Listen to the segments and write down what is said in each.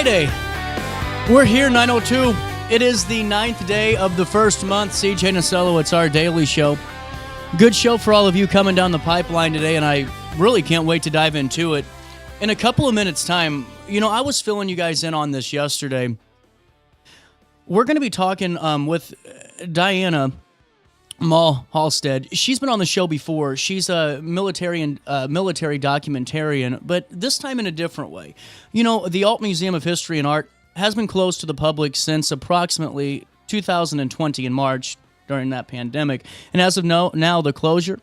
Friday. We're here, 9:02. It is the 9th day of the first month. CJ Nasello, it's our daily show. Good show for all of you coming down the pipeline today, and I really can't wait to dive into it. In a couple of minutes' time, I was filling you guys in on this yesterday. We're going to be talking with Diana Halstead. She's been on the show before. She's a military documentarian, but this time in a different way. The Alton Museum of History and Art has been closed to the public since approximately 2020 in March during that pandemic. And as of now, the closure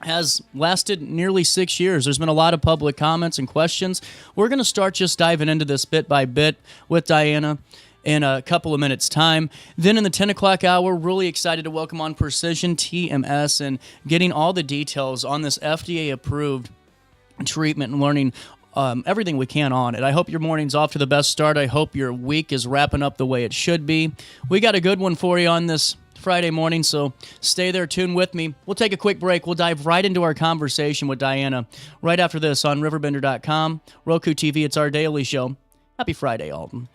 has lasted nearly 6 years. There's been a lot of public comments and questions. We're going to start just diving into this bit by bit with Diana in a couple of minutes' time. Then in the 10 o'clock hour, really excited to welcome on Precision TMS and getting all the details on this FDA-approved treatment and learning everything we can on it. I hope your morning's off to the best start. I hope your week is wrapping up the way it should be. We got a good one for you on this Friday morning, so stay there, tune with me. We'll take a quick break. We'll dive right into our conversation with Diana right after this on RiverBender.com, Roku TV. It's our daily show. Happy Friday, Alton.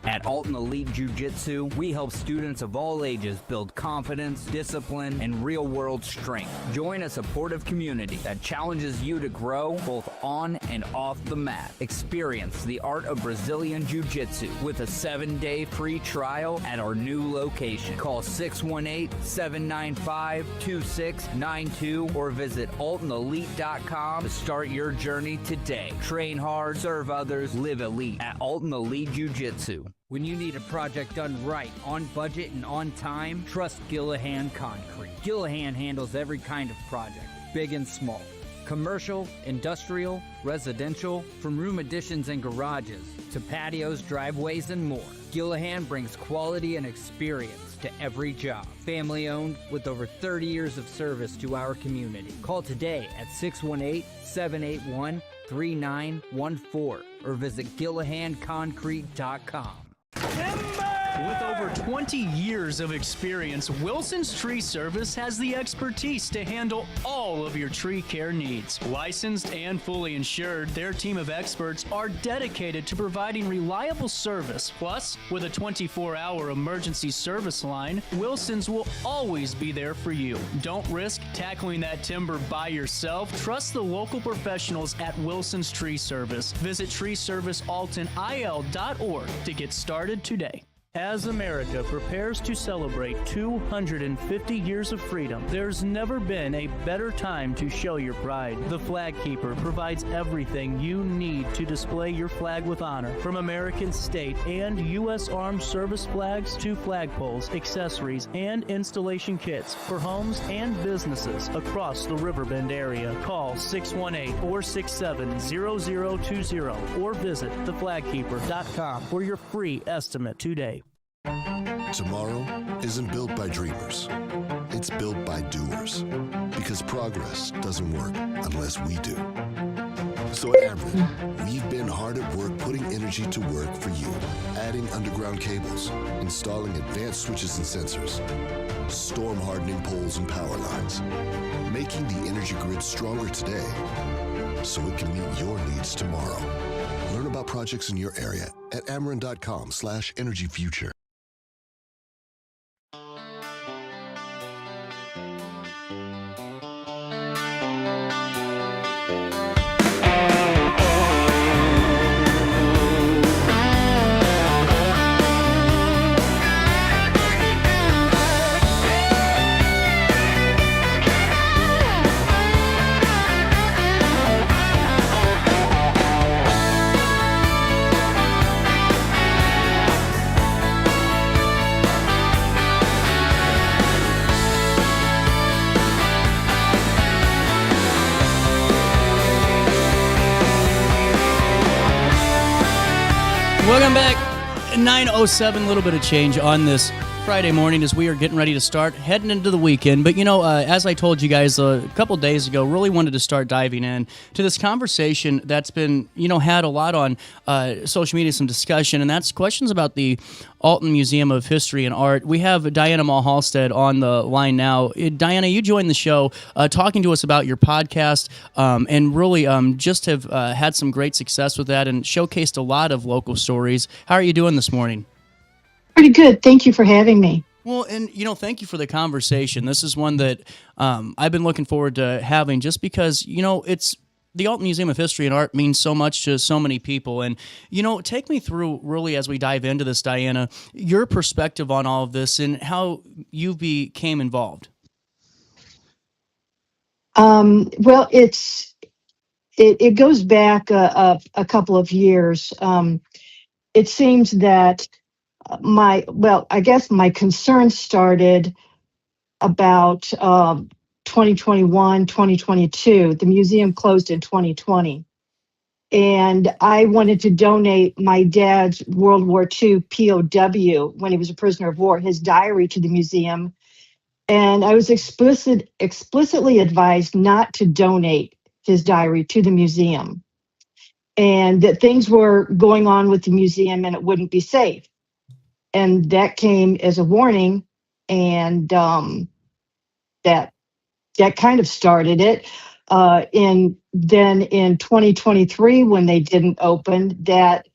At Alton Elite Jiu-Jitsu, we help students of all ages build confidence, discipline, and real-world strength. Join a supportive community that challenges you to grow both on and off the mat. Experience the art of Brazilian Jiu-Jitsu with a 7-day free trial at our new location. Call 618-795-2692 or visit altonelite.com to start your journey today. Train hard, serve others, live elite at Alton Elite Jiu-Jitsu. When you need a project done right, on budget and on time, trust Gillahan Concrete. Gillahan handles every kind of project, big and small. Commercial, industrial, residential, from room additions and garages to patios, driveways, and more. Gillahan brings quality and experience to every job. Family owned with over 30 years of service to our community. Call today at 618-781-3914 or visit GillahanConcrete.com. With over 20 years of experience, Wilson's Tree Service has the expertise to handle all of your tree care needs. Licensed and fully insured, their team of experts are dedicated to providing reliable service. Plus, with a 24-hour emergency service line, Wilson's will always be there for you. Don't risk tackling that timber by yourself. Trust the local professionals at Wilson's Tree Service. Visit treeservicealtonil.org to get started today. As America prepares to celebrate 250 years of freedom, there's never been a better time to show your pride. The Flag Keeper provides everything you need to display your flag with honor, from American state and U.S. Armed Service flags to flagpoles, accessories, and installation kits for homes and businesses across the Riverbend area. Call 618-467-0020 or visit theflagkeeper.com for your free estimate today. Tomorrow isn't built by dreamers. It's built by doers. Because progress doesn't work unless we do. So at Ameren, we've been hard at work putting energy to work for you. Adding underground cables, installing advanced switches and sensors, storm hardening poles and power lines, making the energy grid stronger today so it can meet your needs tomorrow. Learn about projects in your area at Ameren.com/energyfuture. Welcome back. 9:07, a little bit of change on this Friday morning as we are getting ready to start heading into the weekend. But, as I told you guys a couple days ago, really wanted to start diving in to this conversation that's been, had a lot on social media, some discussion, and that's questions about the Alton Museum of History and Art. We have Diana Mulhalstead on the line now. Diana, you joined the show talking to us about your podcast and really just have had some great success with that and showcased a lot of local stories. How are you doing this morning? Pretty good. Thank you for having me. Well, and, thank you for the conversation. This is one that I've been looking forward to having just because, it's the Alton Museum of History and Art means so much to so many people. And, take me through really as we dive into this, Diana, your perspective on all of this and how you became involved. Well, it goes back a couple of years. It seems that I guess my concern started about 2021, 2022. The museum closed in 2020. And I wanted to donate my dad's World War II POW, when he was a prisoner of war, his diary to the museum. And I was explicitly advised not to donate his diary to the museum, and that things were going on with the museum and it wouldn't be safe. And that came as a warning, and that kind of started it. In 2023, when they didn't open, that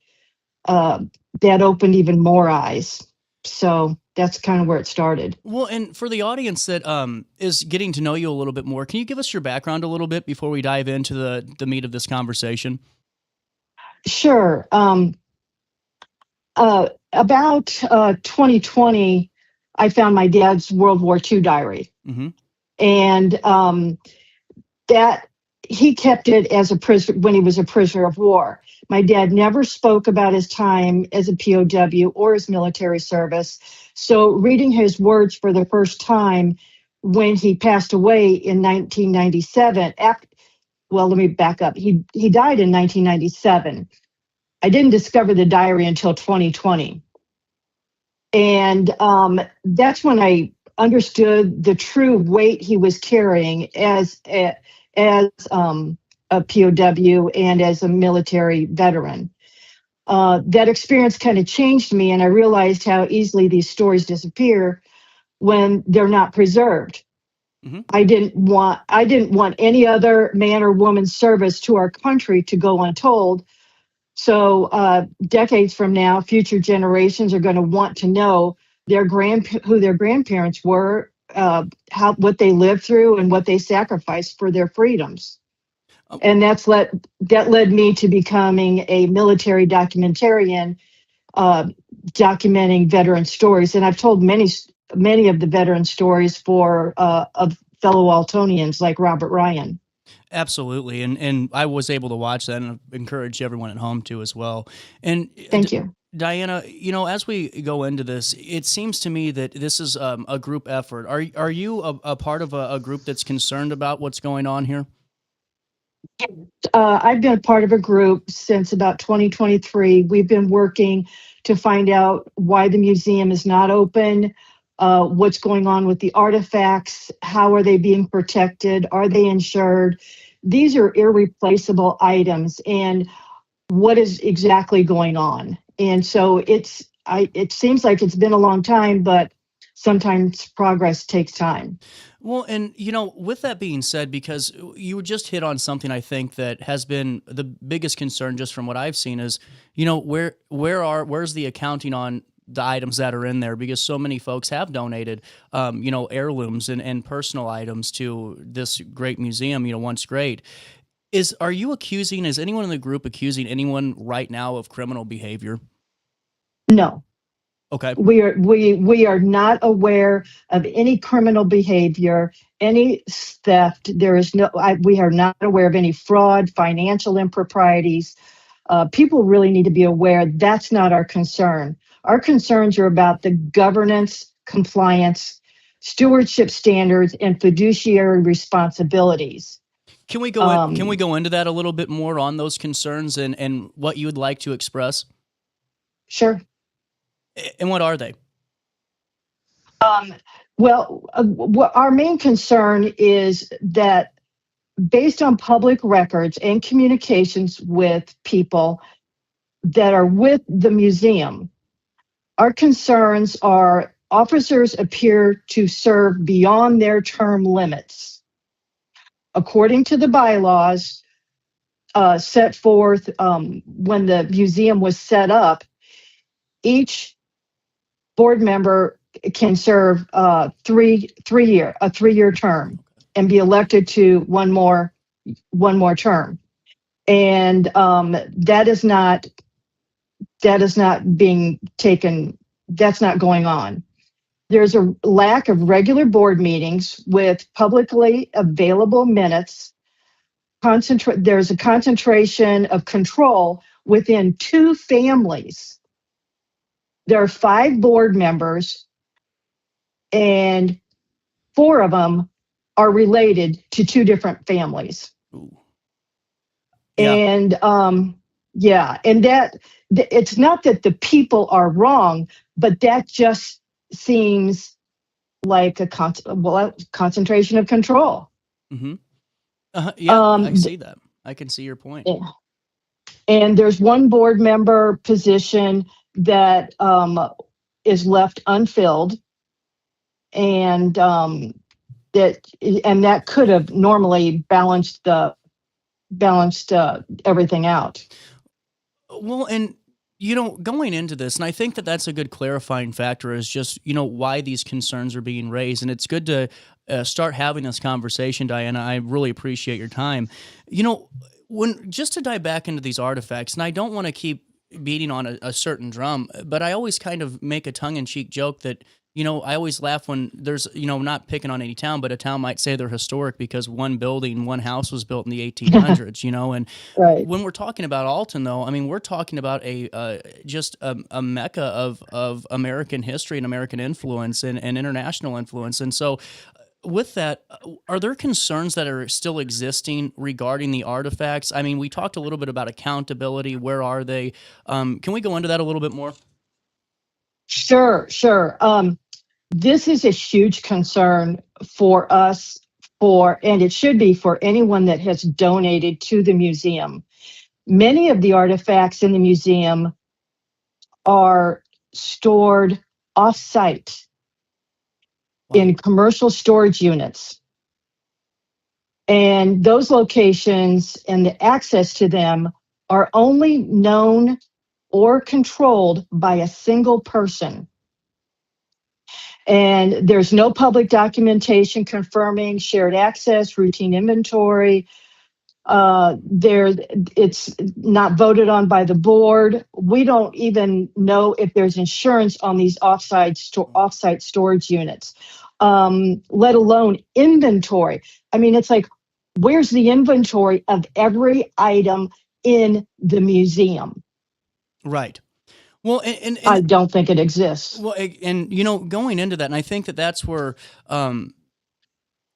opened even more eyes. So that's kind of where it started. Well, and for the audience that is getting to know you a little bit more, can you give us your background a little bit before we dive into the meat of this conversation? Sure. About 2020, I found my dad's World War II diary. Mm-hmm. And that he kept it as a prisoner when he was a prisoner of war. My dad never spoke about his time as a POW or his military service. So reading his words for the first time when he passed away in 1997, let me back up. He died in 1997. I didn't discover the diary until 2020. And that's when I understood the true weight he was carrying as a POW and as a military veteran. That experience kind of changed me, and I realized how easily these stories disappear when they're not preserved. Mm-hmm. I didn't want any other man or woman's service to our country to go untold. So decades from now, future generations are going to want to know who their grandparents were, what they lived through, and what they sacrificed for their freedoms. And that led me to becoming a military documentarian, documenting veteran stories. And I've told many of the veteran stories of fellow Altonians like Robert Ryan. Absolutely. And I was able to watch that, and I encourage everyone at home to as well. And thank you. Diana, as we go into this, it seems to me that this is a group effort. Are you a part of a group that's concerned about what's going on here? I've been a part of a group since about 2023. We've been working to find out why the museum is not open, what's going on with the artifacts, how are they being protected, are they insured? These are irreplaceable items, and what is exactly going on? And so it seems like it's been a long time, but sometimes progress takes time. Well, and, with that being said, because you just hit on something I think that has been the biggest concern just from what I've seen is, where's the accounting on the items that are in there? Because so many folks have donated, heirlooms and personal items to this great museum, once great. Is anyone in the group accusing anyone right now of criminal behavior? No. Okay. We are not aware of any criminal behavior, any theft. We are not aware of any fraud, financial improprieties. People really need to be aware that's not our concern. Our concerns are about the governance, compliance, stewardship standards, and fiduciary responsibilities. Can we go into that a little bit more on those concerns and what you would like to express? Sure. And what are they? Well, our main concern is that based on public records and communications with people that are with the museum, our concerns are officers appear to serve beyond their term limits. According to the bylaws set forth when the museum was set up, each board member can serve a three-year term and be elected to one more term. And that is not being taken, that's not going on. There's a lack of regular board meetings with publicly available minutes. There's a concentration of control within two families. There are 5 board members, and 4 of them are related to 2 different families. Ooh. Yeah. And and that it's not that the people are wrong, but that just seems like a concentration of control. Mm-hmm. I see that. I can see your point. Yeah. And there's one board member position that is left unfilled, and that could have normally balanced everything out. Well, and going into this, and I think that that's a good clarifying factor, is just why these concerns are being raised, and it's good to start having this conversation, Diana. I really appreciate your time. Just to dive back into these artifacts, and I don't want to keep beating on a certain drum, but I always kind of make a tongue-in-cheek joke that I always laugh when there's, not picking on any town, but a town might say they're historic because one house was built in the 1800s, and Right. When we're talking about Alton, though, I mean, we're talking about just a mecca of American history and American influence and international influence. And so with that, are there concerns that are still existing regarding the artifacts? I mean, we talked a little bit about accountability. Where are they? Can we go into that a little bit more? Sure. This is a huge concern for us, and it should be for anyone that has donated to the museum. Many of the artifacts in the museum are stored off-site in commercial storage units. And those locations and the access to them are only known or controlled by a single person. And there's no public documentation confirming shared access, routine inventory. It's not voted on by the board. We don't even know if there's insurance on these off-site storage units, let alone inventory. I mean, it's like, where's the inventory of every item in the museum? Right. Well, and I don't think it exists. Well, and going into that, and I think that that's where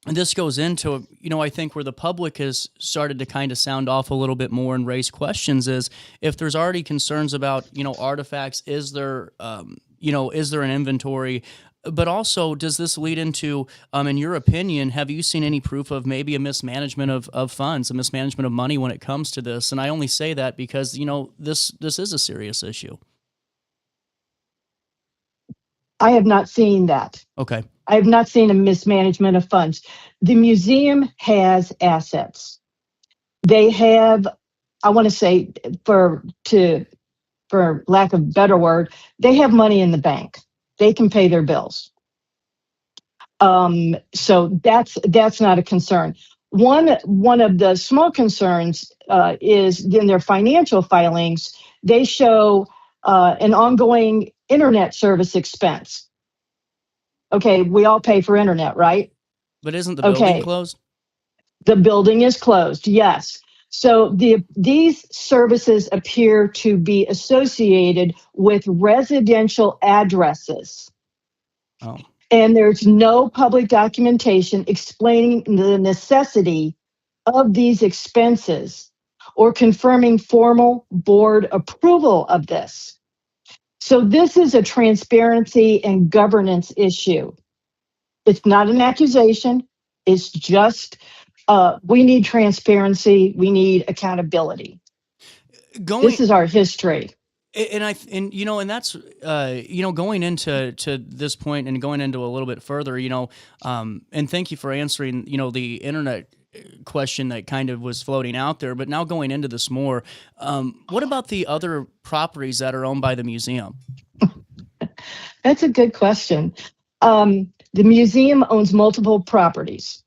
this goes into, I think where the public has started to kind of sound off a little bit more and raise questions is if there's already concerns about, artifacts, is there an inventory? But also, does this lead into, in your opinion, have you seen any proof of maybe a mismanagement of funds, a mismanagement of money when it comes to this? And I only say that because, this is a serious issue. I have not seen that. Okay. I have not seen a mismanagement of funds. The museum has assets. They have, I want to say, for lack of a better word, they have money in the bank. They can pay their bills. So that's not a concern. One of the small concerns is in their financial filings, they show an ongoing internet service expense. Okay, we all pay for internet, right? But isn't the building closed? The building is closed, yes. So these services appear to be associated with residential addresses. Oh. And there's no public documentation explaining the necessity of these expenses or confirming formal board approval of this. So this is a transparency and governance issue. It's not an accusation. It's just we need transparency. We need accountability. This is our history. And that's going into this point and going into a little bit further, and thank you for answering the internet question that kind of was floating out there. But now going into this more, what about the other properties that are owned by the museum? That's a good question. The museum owns multiple properties.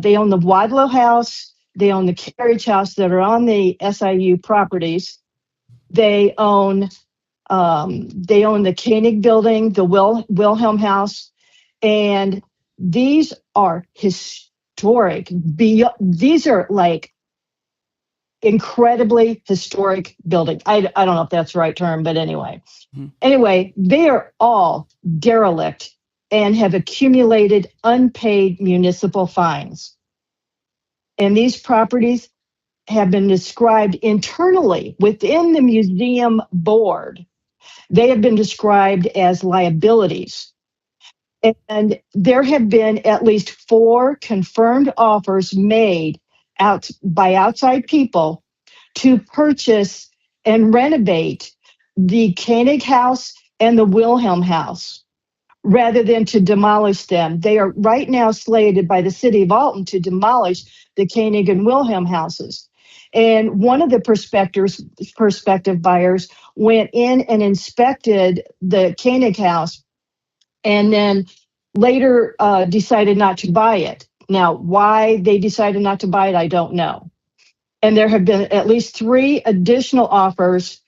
They own the Wadlow House. They own the Carriage House that are on the SIU properties. They own the Koenig Building, the Wilhelm House, and these are historic. These are like incredibly historic buildings. I don't know if that's the right term, but anyway. Mm-hmm. Anyway, they are all derelict and have accumulated unpaid municipal fines. And these properties have been described internally within the museum board. They have been described as liabilities. And there have been at least 4 confirmed offers made by outside people to purchase and renovate the Koenig House and the Wilhelm House rather than to demolish them. They are right now slated by the city of Alton to demolish the Koenig and Wilhelm houses. And one of the prospective buyers went in and inspected the Koenig house and then later decided not to buy it. Now, why they decided not to buy it, I don't know. And there have been at least 3 additional offers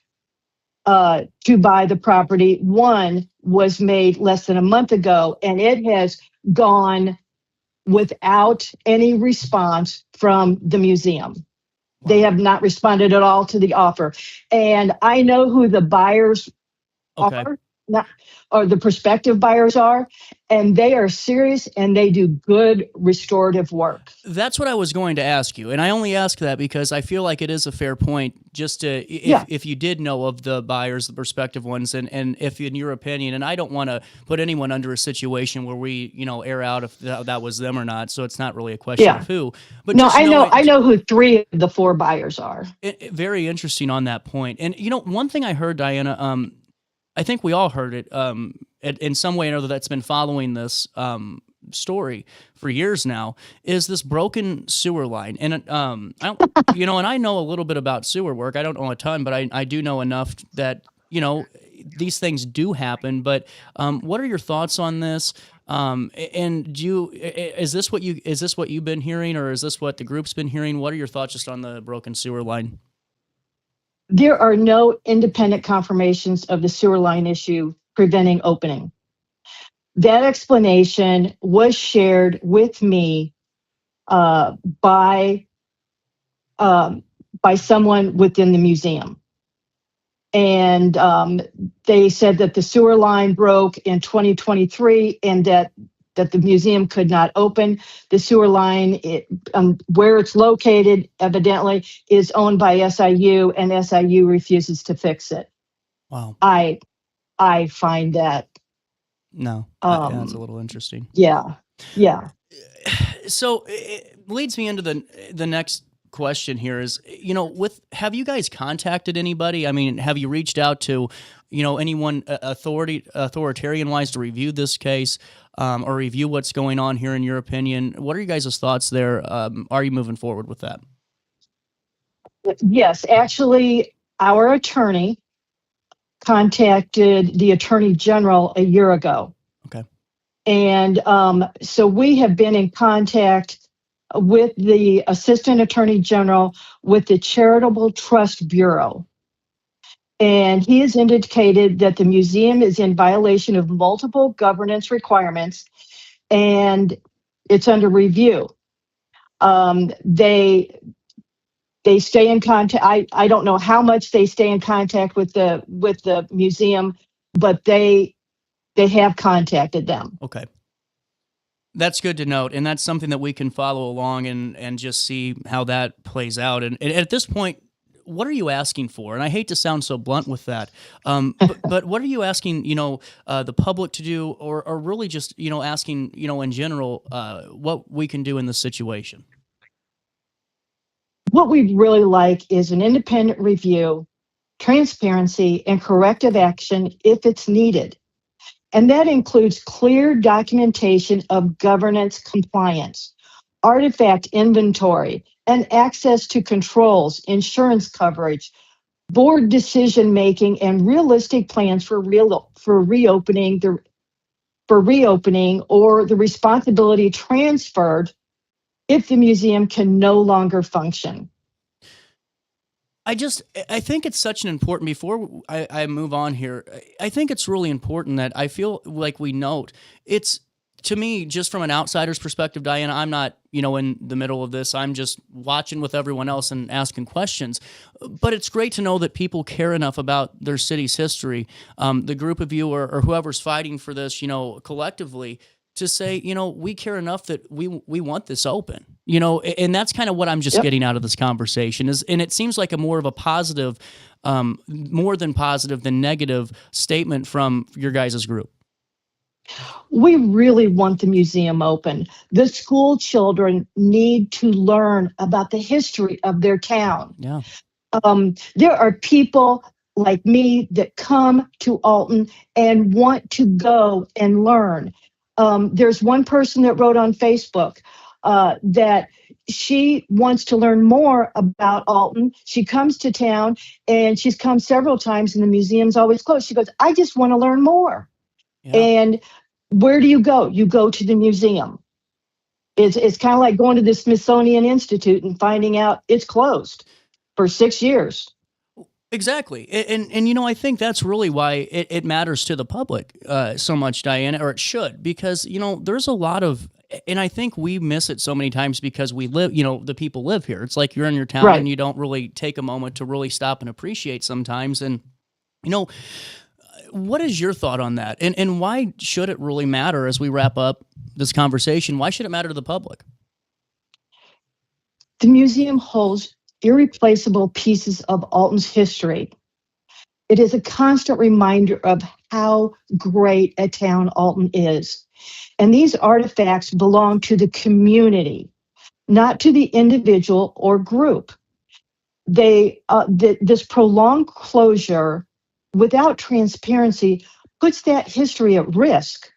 to buy the property. One was made less than a month ago, and it has gone without any response from the museum. Wow. They have not responded at all to the offer. And I know who the buyers are, or the prospective buyers are, and they are serious and they do good restorative work. That's what I was going to ask you. And I only ask that because I feel like it is a fair point just to, if you did know of the buyers, the prospective ones, and if in your opinion, and I don't want to put anyone under a situation where we, air out if that was them or not. So it's not really a question of who, but no, I know who 3 of the 4 buyers are. Very interesting on that point. And, one thing I heard, Diana, I think we all heard it in some way or another that's been following this story for years now, is this broken sewer line. And, and I know a little bit about sewer work. I don't know a ton, but I do know enough that, these things do happen. But what are your thoughts on this? And is this what you've been hearing, or is this what the group's been hearing? What are your thoughts just on the broken sewer line? There are no independent confirmations of the sewer line issue preventing opening. That explanation was shared with me by someone within the museum. And they said that the sewer line broke in 2023 and that the museum could not open. The sewer line, where it's located, evidently, is owned by SIU, and SIU refuses to fix it. Wow. I find that. No, that's a little interesting. Yeah. So it leads me into the next question here is, have you guys contacted anybody? I mean, have you reached out to, anyone authoritarian-wise to review this case or review what's going on here in your opinion? What are you guys' thoughts there? Are you moving forward with that? Yes, actually, our attorney contacted the Attorney General a year ago. Okay. And so we have been in contact with the Assistant Attorney General with the Charitable Trust Bureau. And he has indicated that the museum is in violation of multiple governance requirements and it's under review. They stay in contact. I don't know how much they stay in contact with the museum, but they have contacted them. Okay. That's good to note, and that's something that we can follow along and just see how that plays out. And at this point, what are you asking for? And I hate to sound so blunt with that, but what are you asking, the public to do, or really just, asking, in general, what we can do in this situation? What we'd really like is an independent review, transparency, and corrective action if it's needed. And that includes clear documentation of governance compliance, artifact inventory, and access to controls, insurance coverage, board decision making, and realistic plans for reopening or the responsibility transferred if the museum can no longer function. I think it's such an important, before I move on here, I think it's really important that I feel like we note, it's, to me, just from an outsider's perspective, Diana, I'm not, in the middle of this. I'm just watching with everyone else and asking questions. But it's great to know that people care enough about their city's history, the group of you or whoever's fighting for this, collectively, to say, we care enough that we want this open, and that's kind of what I'm just getting out of this conversation and it seems like a more of a positive, more than positive than negative statement from your guys' group. We really want the museum open. The school children need to learn about the history of their town. Yeah. There are people like me that come to Alton and want to go and learn. There's one person that wrote on Facebook that she wants to learn more about Alton. She comes to town and she's come several times and the museum's always closed. She goes, I just want to learn more. Yeah. And where do you go? You go to the museum. It's kind of like going to the Smithsonian Institute and finding out it's closed for 6 years. Exactly. And I think that's really why it matters to the public so much, Diana, or it should, because, there's a lot of, and I think we miss it so many times because we live, the people live here. It's like you're in your town and you don't really take a moment to really stop and appreciate sometimes. And, what is your thought on that? And why should it really matter as we wrap up this conversation? Why should it matter to the public? The museum holds irreplaceable pieces of Alton's history. It is a constant reminder of how great a town Alton is. And these artifacts belong to the community, not to the individual or group. This prolonged closure without transparency puts that history at risk.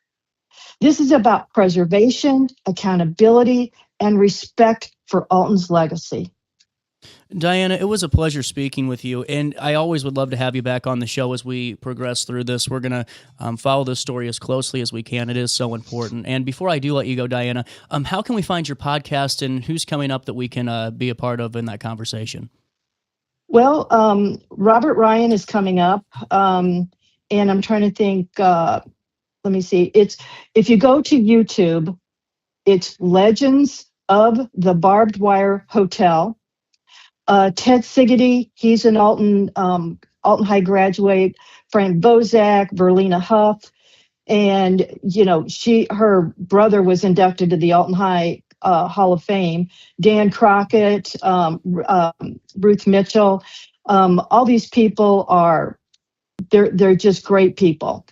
This is about preservation, accountability, and respect for Alton's legacy. Diana, it was a pleasure speaking with you, and I always would love to have you back on the show as we progress through this. We're going to follow this story as closely as we can. It is so important. And before I do let you go, Diana, how can we find your podcast and who's coming up that we can be a part of in that conversation? Well, Robert Ryan is coming up, and I'm trying to think, let me see. If you go to YouTube, it's Legends of the Barbed Wire Hotel. Ted Siggety, he's an Alton High graduate. Frank Bozak, Verlena Huff, and her brother was inducted to the Alton High Hall of Fame. Dan Crockett, Ruth Mitchell, all these people they're just great people.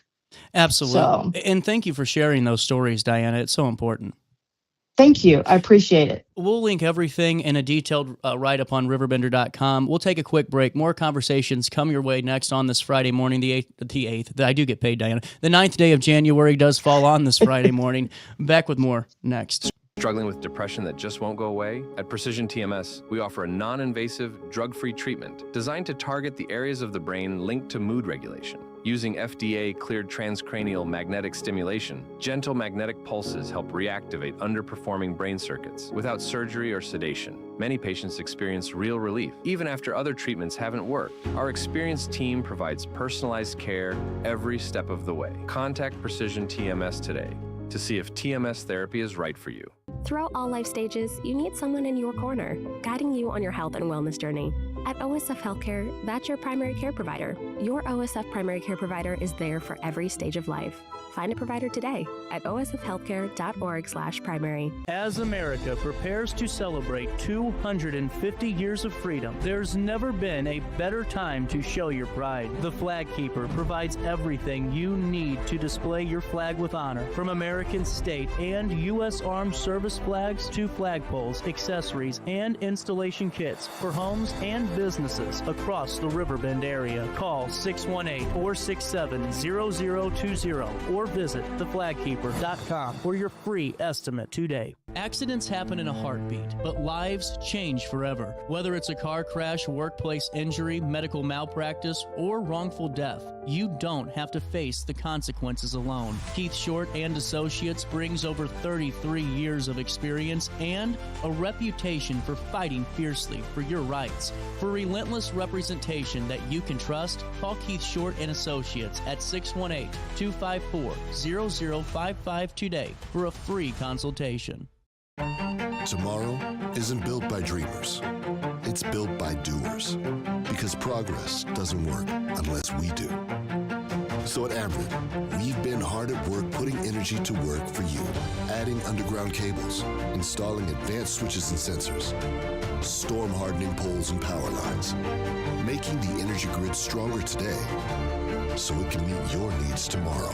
Absolutely. So, and thank you for sharing those stories, Diana. It's so important. Thank you. I appreciate it. We'll link everything in a detailed write-up on RiverBender.com. We'll take a quick break. More conversations come your way next on this Friday morning, the 8th. I do get paid, Diana. The 9th day of January does fall on this Friday morning. Back with more next. Struggling with depression that just won't go away? At Precision TMS, we offer a non-invasive, drug-free treatment designed to target the areas of the brain linked to mood regulation. Using FDA-cleared transcranial magnetic stimulation, gentle magnetic pulses help reactivate underperforming brain circuits without surgery or sedation. Many patients experience real relief, even after other treatments haven't worked. Our experienced team provides personalized care every step of the way. Contact Precision TMS today to see if TMS therapy is right for you. Throughout all life stages, you need someone in your corner, guiding you on your health and wellness journey. At OSF Healthcare, that's your primary care provider. Your OSF primary care provider is there for every stage of life. Find a provider today at osfhealthcare.org/primary. As America prepares to celebrate 250 years of freedom, there's never been a better time to show your pride. The Flag Keeper provides everything you need to display your flag with honor, from American state and U.S. Armed Service flags to flagpoles, accessories, and installation kits for homes and businesses across the Riverbend area. Call 618-467-0020 or visit theflagkeeper.com for your free estimate today. Accidents happen in a heartbeat, but lives change forever. Whether it's a car crash, workplace injury, medical malpractice, or wrongful death, you don't have to face the consequences alone. Keith Short and Associates brings over 33 years of experience and a reputation for fighting fiercely for your rights. For relentless representation that you can trust, call Keith Short and Associates at 618-254-0055 today for a free consultation. Tomorrow isn't built by dreamers. It's built by doers. Because progress doesn't work unless we do. So at Ameren, we've been hard at work putting energy to work for you. Adding underground cables, installing advanced switches and sensors, storm hardening poles and power lines, making the energy grid stronger today so it can meet your needs tomorrow.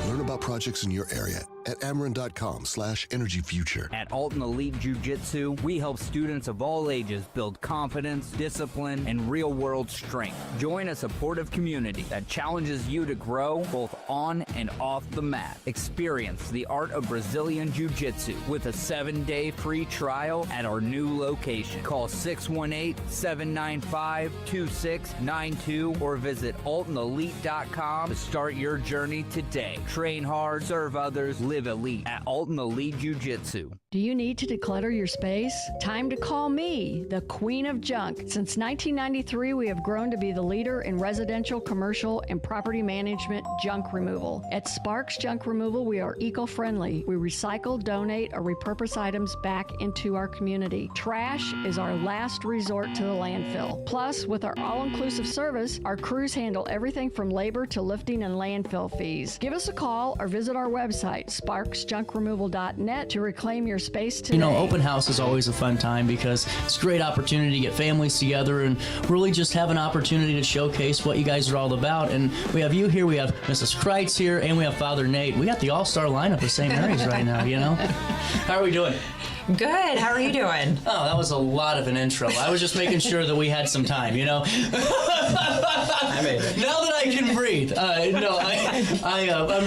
Learn about projects in your area at Ameren.com/energyfuture. At Alton Elite Jiu-Jitsu, we help students of all ages build confidence, discipline, and real-world strength. Join a supportive community that challenges you to grow both on and off the mat. Experience the art of Brazilian Jiu-Jitsu with a 7-day free trial at our new location. Call 618-795-2692 or visit AltonElite.com to start your journey today. Train hard, serve others, live elite at Alton Elite Jiu-Jitsu. Do you need to declutter your space? Time to call me, the Queen of Junk. Since 1993, we have grown to be the leader in residential, commercial, and property management junk removal. At Sparks Junk Removal, we are eco-friendly. We recycle, donate, or repurpose items back into our community. Trash is our last resort to the landfill. Plus, with our all-inclusive service, our crews handle everything from labor to lifting and landfill fees. Give us a call or visit our website, sparksjunkremoval.net, to reclaim your space today. You know, open house is always a fun time because it's a great opportunity to get families together and really just have an opportunity to showcase what you guys are all about. And we have you here, we have Mrs. Kreitz here, and we have Father Nate. We got the all-star lineup of St. Mary's right now, you know? How are we doing? Good. How are you doing? Oh, that was a lot of an intro. I was just making sure that we had some time, you know? I made it. Now that I can breathe. I'm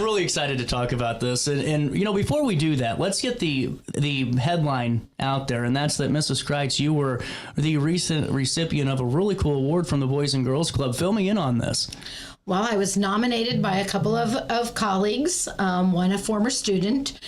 really excited to talk about this. And, you know, before we do that, let's get the headline out there, and that's that Mrs. Kreitz, you were the recent recipient of a really cool award from the Boys and Girls Club. Fill me in on this. Well, I was nominated by a couple of colleagues, one a former student,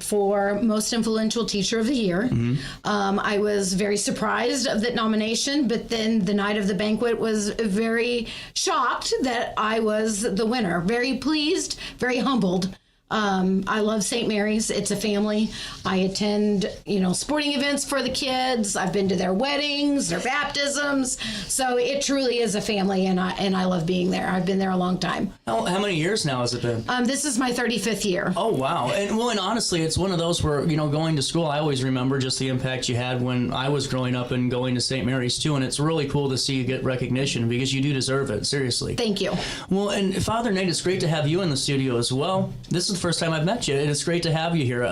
for Most Influential Teacher of the Year. Mm-hmm. I was very surprised of that nomination, but then the night of the banquet was very shocked that I was the winner. Very pleased, very humbled. I love St. Mary's. It's a family. I attend, sporting events for the kids. I've been to their weddings, their baptisms. So it truly is a family, and I love being there. I've been there a long time. How many years now has it been? This is my 35th year. Oh, wow. And honestly, it's one of those where, going to school, I always remember just the impact you had when I was growing up and going to St. Mary's too. And it's really cool to see you get recognition because you do deserve it. Seriously. Thank you. Well, and Father Nate, it's great to have you in the studio as well. This is the first time I've met you, and it's great to have you here.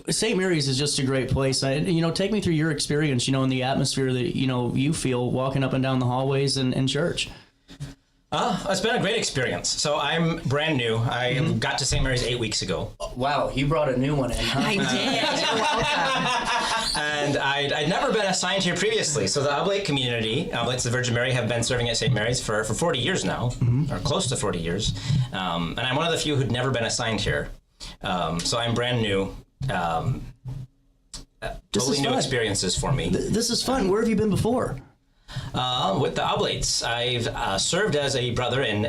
St. Mary's is just a great place. Take me through your experience, in the atmosphere that, you feel walking up and down the hallways in church. It's been a great experience. So I'm brand new. I got to St. Mary's 8 weeks ago. Wow, he brought a new one in, huh? I did. You're welcome. And I'd never been assigned here previously. So the Oblate community, Oblates of the Virgin Mary, have been serving at St. Mary's for 40 years now, or close to 40 years. And I'm one of the few who'd never been assigned here. So I'm brand new. Totally new experiences for me. This is fun. Where have you been before? With the Oblates. I've served as a brother in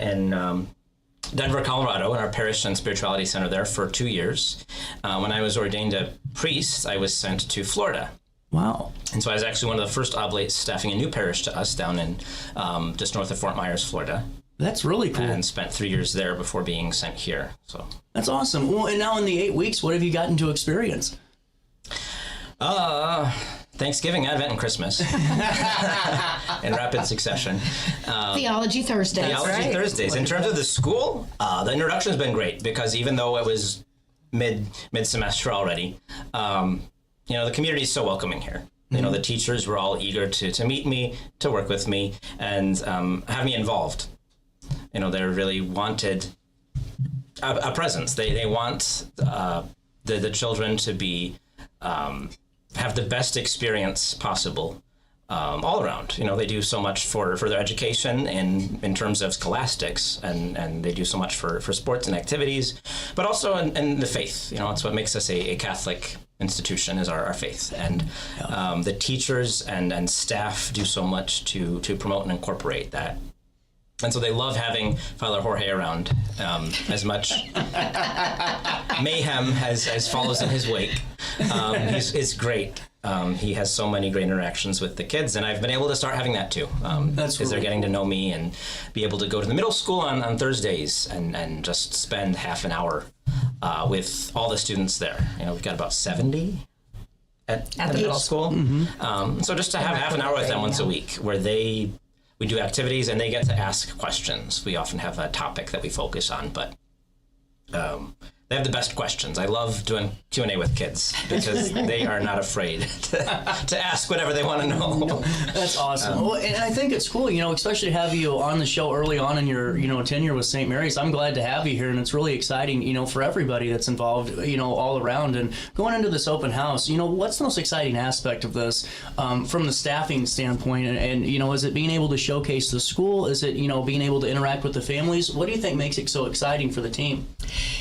Denver, Colorado, in our parish and spirituality center there for 2 years. When I was ordained a priest, I was sent to Florida. Wow. And so I was actually one of the first oblates staffing a new parish to us down in just north of Fort Myers, Florida. That's really cool. And spent 3 years there before being sent here. So that's awesome. Well, and now in the 8 weeks, what have you gotten to experience? Thanksgiving, Advent, and Christmas in rapid succession. Theology Thursdays. Theology Thursdays. In terms of the school, the introduction has been great because even though it was mid-semester already, the community is so welcoming here. You know, the teachers were all eager to meet me, to work with me, and have me involved. You know, they really wanted a presence. They want the children to be have the best experience possible all around. You know, they do so much for their education in terms of scholastics, and they do so much for sports and activities, but also in the faith. You know, it's what makes us a Catholic institution is our faith. And the teachers and staff do so much to promote and incorporate that. And so they love having Father Jorge around as much mayhem as follows in his wake. It's great. He has so many great interactions with the kids, and I've been able to start having that too. Because they're getting to know me and be able to go to the middle school on Thursdays and just spend half an hour with all the students there. You know, we've got about 70 at the middle school. Mm-hmm. So just to have half an hour with them once a week where we do activities and they get to ask questions. We often have a topic that we focus on, but they have the best questions. I love doing Q&A with kids because they are not afraid to ask whatever they want to know. That's awesome. Well, and I think it's cool, you know, especially to have you on the show early on in your, tenure with St. Mary's. I'm glad to have you here, and it's really exciting, for everybody that's involved, all around. And going into this open house, what's the most exciting aspect of this from the staffing standpoint? And is it being able to showcase the school? Is it, being able to interact with the families? What do you think makes it so exciting for the team?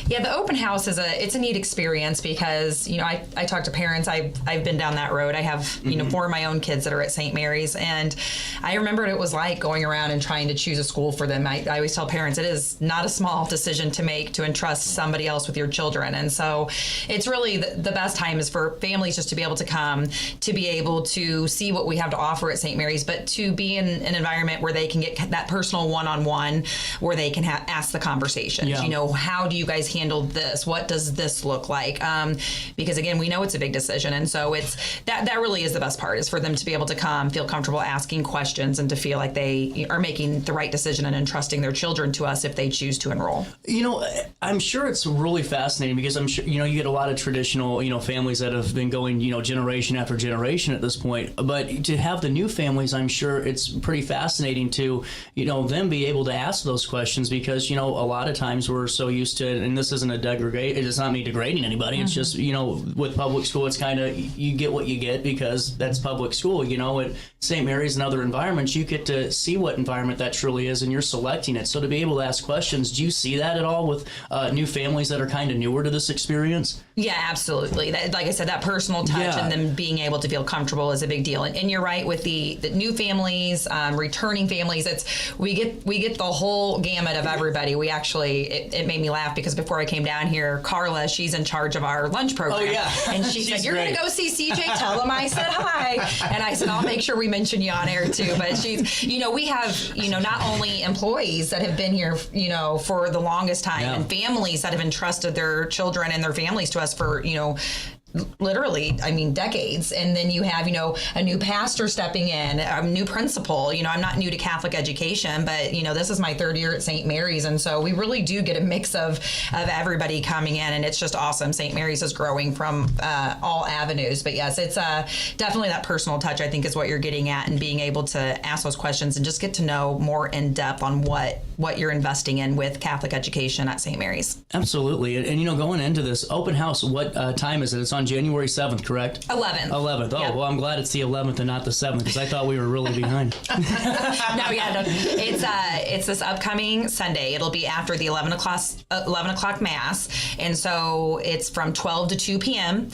Yeah, the open house it's a neat experience because I talk to parents. I've been down that road. I have 4 of my own kids that are at St. Mary's, and I remember what it was like going around and trying to choose a school for them. I always tell parents it is not a small decision to make to entrust somebody else with your children, and so it's really the best time is for families just to be able to come, to be able to see what we have to offer at St. Mary's, but to be in an environment where they can get that personal one-on-one, where they can ask the conversations. Yeah. How do you guys handle this? What does this look like? Because again, we know it's a big decision, and so it's that really is the best part, is for them to be able to come, feel comfortable asking questions, and to feel like they are making the right decision and entrusting their children to us if they choose to enroll. I'm sure it's really fascinating because I'm sure you get a lot of traditional families that have been going generation after generation at this point, but to have the new families, I'm sure it's pretty fascinating to them be able to ask those questions because a lot of times we're so used to, and this isn't a it's not me degrading anybody. Mm-hmm. It's just, with public school, it's kind of, you get what you get because that's public school. At St. Mary's and other environments, you get to see what environment that truly is, and you're selecting it. So to be able to ask questions, do you see that at all with new families that are kind of newer to this experience? Yeah, absolutely. Like I said, that personal touch and them being able to feel comfortable is a big deal. And you're right with the new families, returning families. We get the whole gamut of everybody. We actually, it made me laugh because before I came down here, Carla, she's in charge of our lunch program. Oh, yeah. And she said, you're going to go see CJ, tell him I said hi. And I said, I'll make sure we mention you on air too. But she's, we have, not only employees that have been here, for the longest time, and families that have entrusted their children and their families to us for, literally, decades. And then you have, a new pastor stepping in, a new principal. I'm not new to Catholic education, but, this is my 3rd year at St. Mary's. And so we really do get a mix of everybody coming in, and it's just awesome. St. Mary's is growing from all avenues. But yes, it's definitely that personal touch, I think, is what you're getting at, and being able to ask those questions and just get to know more in depth on what you're investing in with Catholic education at St. Mary's. Absolutely. And going into this open house, what time is it? It's on January 7th, correct? 11th. 11th. Oh, well, I'm glad it's the 11th and not the 7th because I thought we were really behind. No. It's this upcoming Sunday. It'll be after the 11 o'clock Mass. And so it's from 12 to 2 p.m.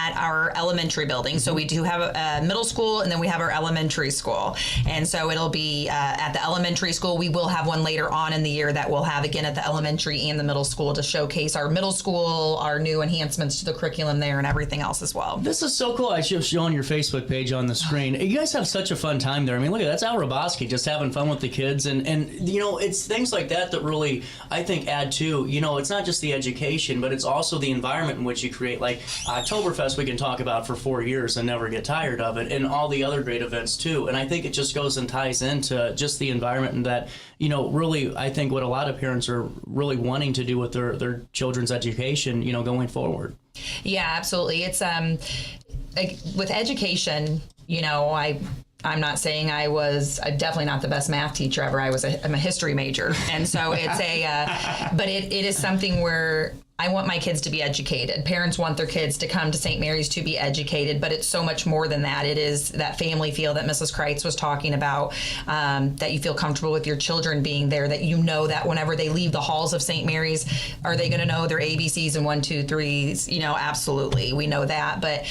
at our elementary building. So we do have a middle school, and then we have our elementary school. And so it'll be at the elementary school. We will have one later on in the year that we'll have again at the elementary and the middle school to showcase our middle school, our new enhancements to the curriculum there, and everything else as well. This is so cool. I should have shown your Facebook page on the screen. You guys have such a fun time there. I mean, look at that. That's Al Roboski just having fun with the kids. And you know, it's things like that that really, I think, add to, you know, it's not just the education, but it's also the environment in which you create. Like Oktoberfest, we can talk about for 4 years and never get tired of it, and all the other great events too. And I think it just goes and ties into just the environment, and that, you know, really, I think what a lot of parents are really wanting to do with their children's education, you know, going forward. Yeah, absolutely. It's like with education, you know, I'm not saying I'm definitely not the best math teacher ever. I'm a history major. And so it's but it is something where I want my kids to be educated. Parents want their kids to come to St. Mary's to be educated, but it's so much more than that. It is that family feel that Mrs. Kreitz was talking about, that you feel comfortable with your children being there, that you know that whenever they leave the halls of St. Mary's, are they going to know their ABCs and 1, 2, 3s? You know, absolutely. We know that. But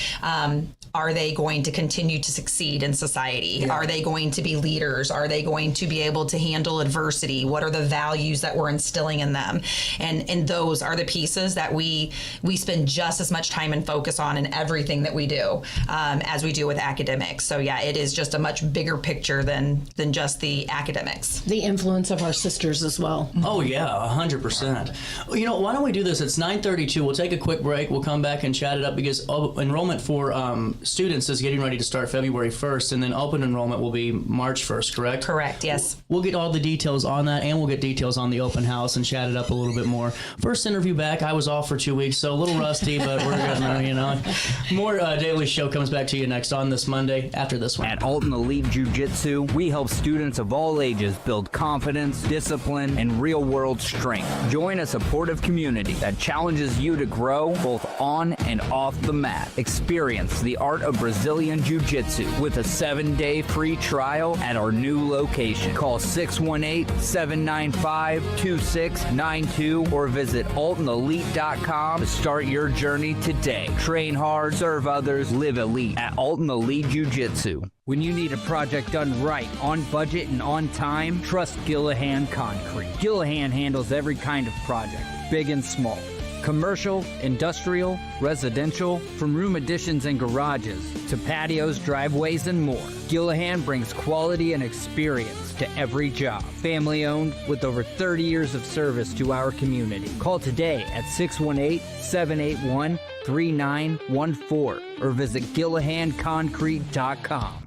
are they going to continue to succeed in society? Yeah. Are they going to be leaders? Are they going to be able to handle adversity? What are the values that we're instilling in them? And those are the pieces that we spend just as much time and focus on in everything that we do as we do with academics. So yeah, it is just a much bigger picture than just the academics. The influence of our sisters as well. Oh yeah, 100%. Well, you know, why don't we do this? It's 9:32. We'll take a quick break. We'll come back and chat it up, because enrollment for students is getting ready to start February 1st, and then open enrollment will be March 1st, correct? Correct, yes. We'll get all the details on that, and we'll get details on the open house and chat it up a little bit more. First interview back, I was off for 2 weeks, so a little rusty, but we're good, you know. More Daily Show comes back to you next on this Monday after this one. At Alton Elite Jiu-Jitsu, we help students of all ages build confidence, discipline, and real-world strength. Join a supportive community that challenges you to grow both on and off the mat. Experience the art of Brazilian Jiu-Jitsu with a 7-day free trial at our new location. Call 618-795-2692 or visit AltonElite.com to start your journey today. Train hard, serve others, live elite at Alton Elite Jiu-Jitsu. When you need a project done right, on budget and on time, trust Gillahan Concrete. Gillahan handles every kind of project, big and small. Commercial, industrial, residential, from room additions and garages to patios, driveways, and more. Gillahan brings quality and experience to every job. Family owned with over 30 years of service to our community. Call today at 618-781-3914 or visit GillahanConcrete.com.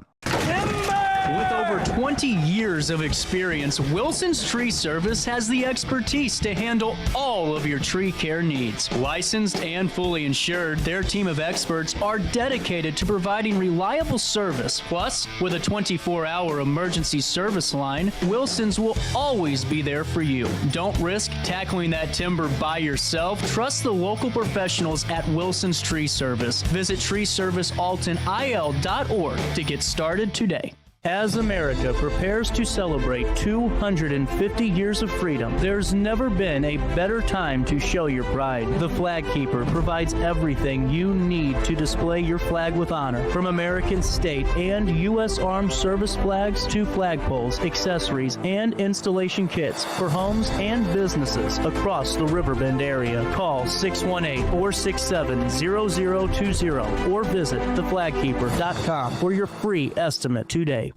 With over 20 years of experience, Wilson's Tree Service has the expertise to handle all of your tree care needs. Licensed and fully insured, their team of experts are dedicated to providing reliable service. Plus, with a 24-hour emergency service line, Wilson's will always be there for you. Don't risk tackling that timber by yourself. Trust the local professionals at Wilson's Tree Service. Visit treeservicealtonil.org to get started today. As America prepares to celebrate 250 years of freedom, there's never been a better time to show your pride. The Flag Keeper provides everything you need to display your flag with honor, from American state and U.S. Armed Service flags to flagpoles, accessories, and installation kits for homes and businesses across the Riverbend area. Call 618-467-0020 or visit theflagkeeper.com for your free estimate today.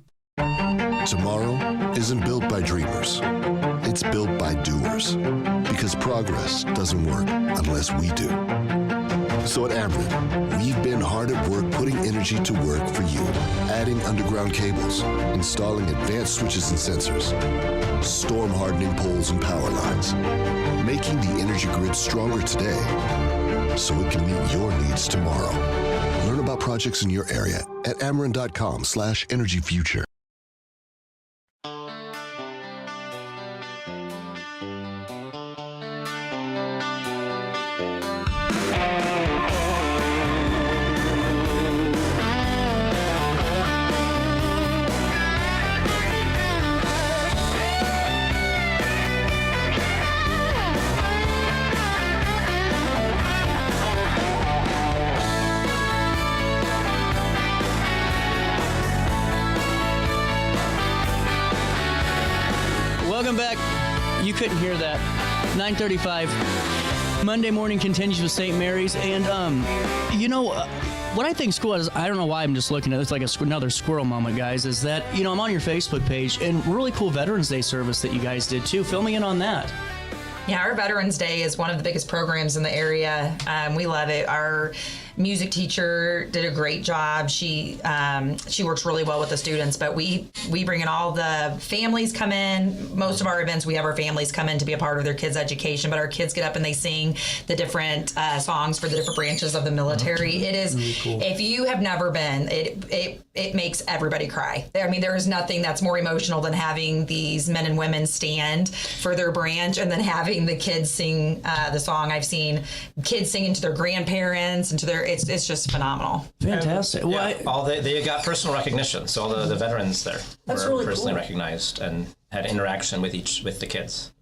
Tomorrow isn't built by dreamers. It's built by doers. Because progress doesn't work unless we do. So at Ameren, we've been hard at work putting energy to work for you. Adding underground cables, installing advanced switches and sensors, storm hardening poles and power lines, making the energy grid stronger today so it can meet your needs tomorrow. Learn about projects in your area at Ameren.com/energyfuture. couldn't hear that. 9:35. Monday morning continues with St. Mary's. And, what I think school is, I don't know why I'm just looking at it, it's like another squirrel moment, guys, is that, I'm on your Facebook page and really cool Veterans Day service that you guys did too. Fill me in on that. Yeah, our Veterans Day is one of the biggest programs in the area. We love it. Our music teacher did a great job. She works really well with the students, but we bring in all the families come in. Most of our events, we have our families come in to be a part of their kids' education, but our kids get up and they sing the different songs for the different branches of the military. It is, really cool. If you have never been, it makes everybody cry. I mean, there is nothing that's more emotional than having these men and women stand for their branch and then having the kids sing the song. I've seen kids singing to their grandparents and to their, it's just phenomenal. Fantastic. Well, they got personal recognition. So all the veterans there were really personally cool. recognized and had interaction with the kids.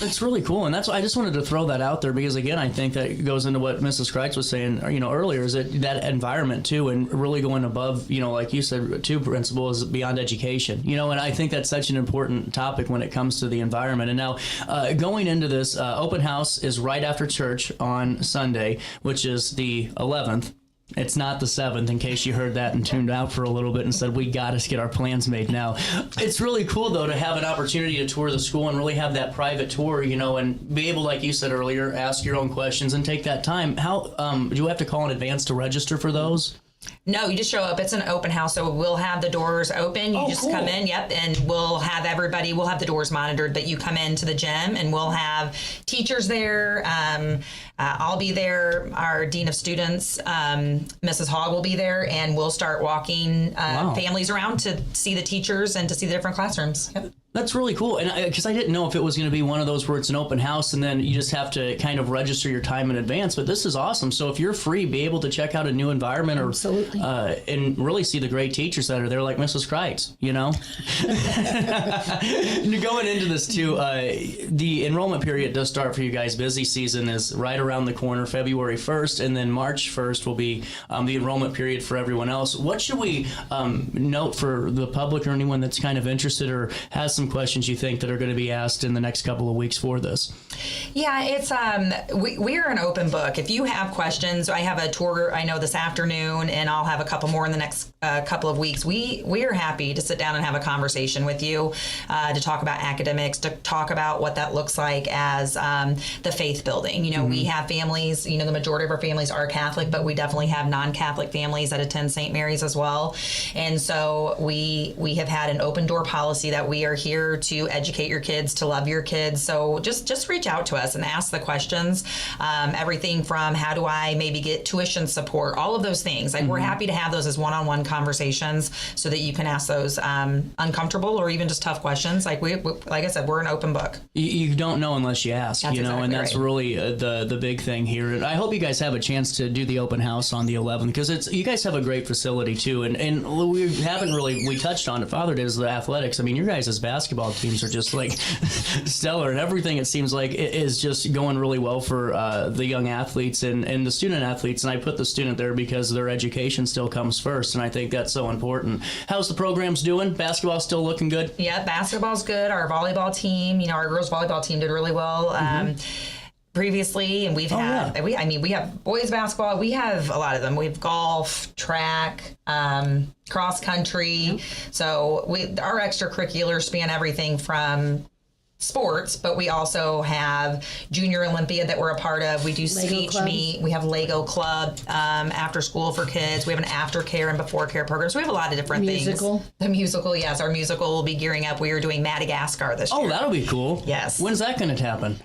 It's really cool, and that's I just wanted to throw that out there because again, I think that goes into what Mrs. Kreitz was saying, earlier, is that environment too, and really going above, like you said, two principles beyond education, and I think that's such an important topic when it comes to the environment. And now, going into this open house is right after church on Sunday, which is the 11th. It's not the 7th, in case you heard that and tuned out for a little bit and said, we got to get our plans made now. It's really cool, though, to have an opportunity to tour the school and really have that private tour, and be able, like you said earlier, ask your own questions and take that time. How do you have to call in advance to register for those? No, you just show up. It's an open house, so we'll have the doors open. You just come in, and we'll have the doors monitored, but you come into the gym, and we'll have teachers there. I'll be there. Our Dean of Students, Mrs. Hogg, will be there, and we'll start walking families around to see the teachers and to see the different classrooms. Yep. That's really cool, and because I didn't know if it was going to be one of those where it's an open house and then you just have to kind of register your time in advance, but this is awesome. So if you're free, be able to check out a new environment or and really see the great teachers that are there, like Mrs. Kreitz, Going into this too, the enrollment period does start for you guys. Busy season is right around the corner, February 1st, and then March 1st will be the enrollment period for everyone else. What should we note for the public or anyone that's kind of interested or has some questions you think that are going to be asked in the next couple of weeks for this? Yeah, it's we're an open book. If you have questions, I have a tour I know this afternoon, and I'll have a couple more in the next couple of weeks. We are happy to sit down and have a conversation with you to talk about academics, to talk about what that looks like as the faith building. We have families, the majority of our families are Catholic, but we definitely have non-Catholic families that attend St. Mary's as well. And so we have had an open door policy that we are here to educate your kids, to love your kids. So just reach out to us and ask the questions. Everything from how do I maybe get tuition support, all of those things. We're happy to have those as one-on-one conversations so that you can ask those uncomfortable or even just tough questions. Like I said, we're an open book. You don't know unless you ask, That's exactly and that's right. really the big thing here. And I hope you guys have a chance to do the open house on the 11th because you guys have a great facility too. And we haven't we touched on it. Father did is the athletics. I mean, your guys' basketball teams are just like stellar, and everything it seems like it is just going really well for the young athletes and the student athletes. And I put the student there because their education still comes first, and I think that's so important. How's the programs doing? Basketball still looking good? Yeah, basketball's good. Our volleyball team, our girls volleyball team did really well. Previously, and we have boys basketball. We have a lot of them. We have golf, track, cross country. Yep. So our extracurriculars span everything from sports, but we also have Junior Olympiad that we're a part of. We do speech meet. We have Lego Club after school for kids. We have an aftercare and before care program. So we have a lot of different things. The musical, yes. Our musical will be gearing up. We are doing Madagascar this year. Oh, that'll be cool. Yes. When's that going to happen?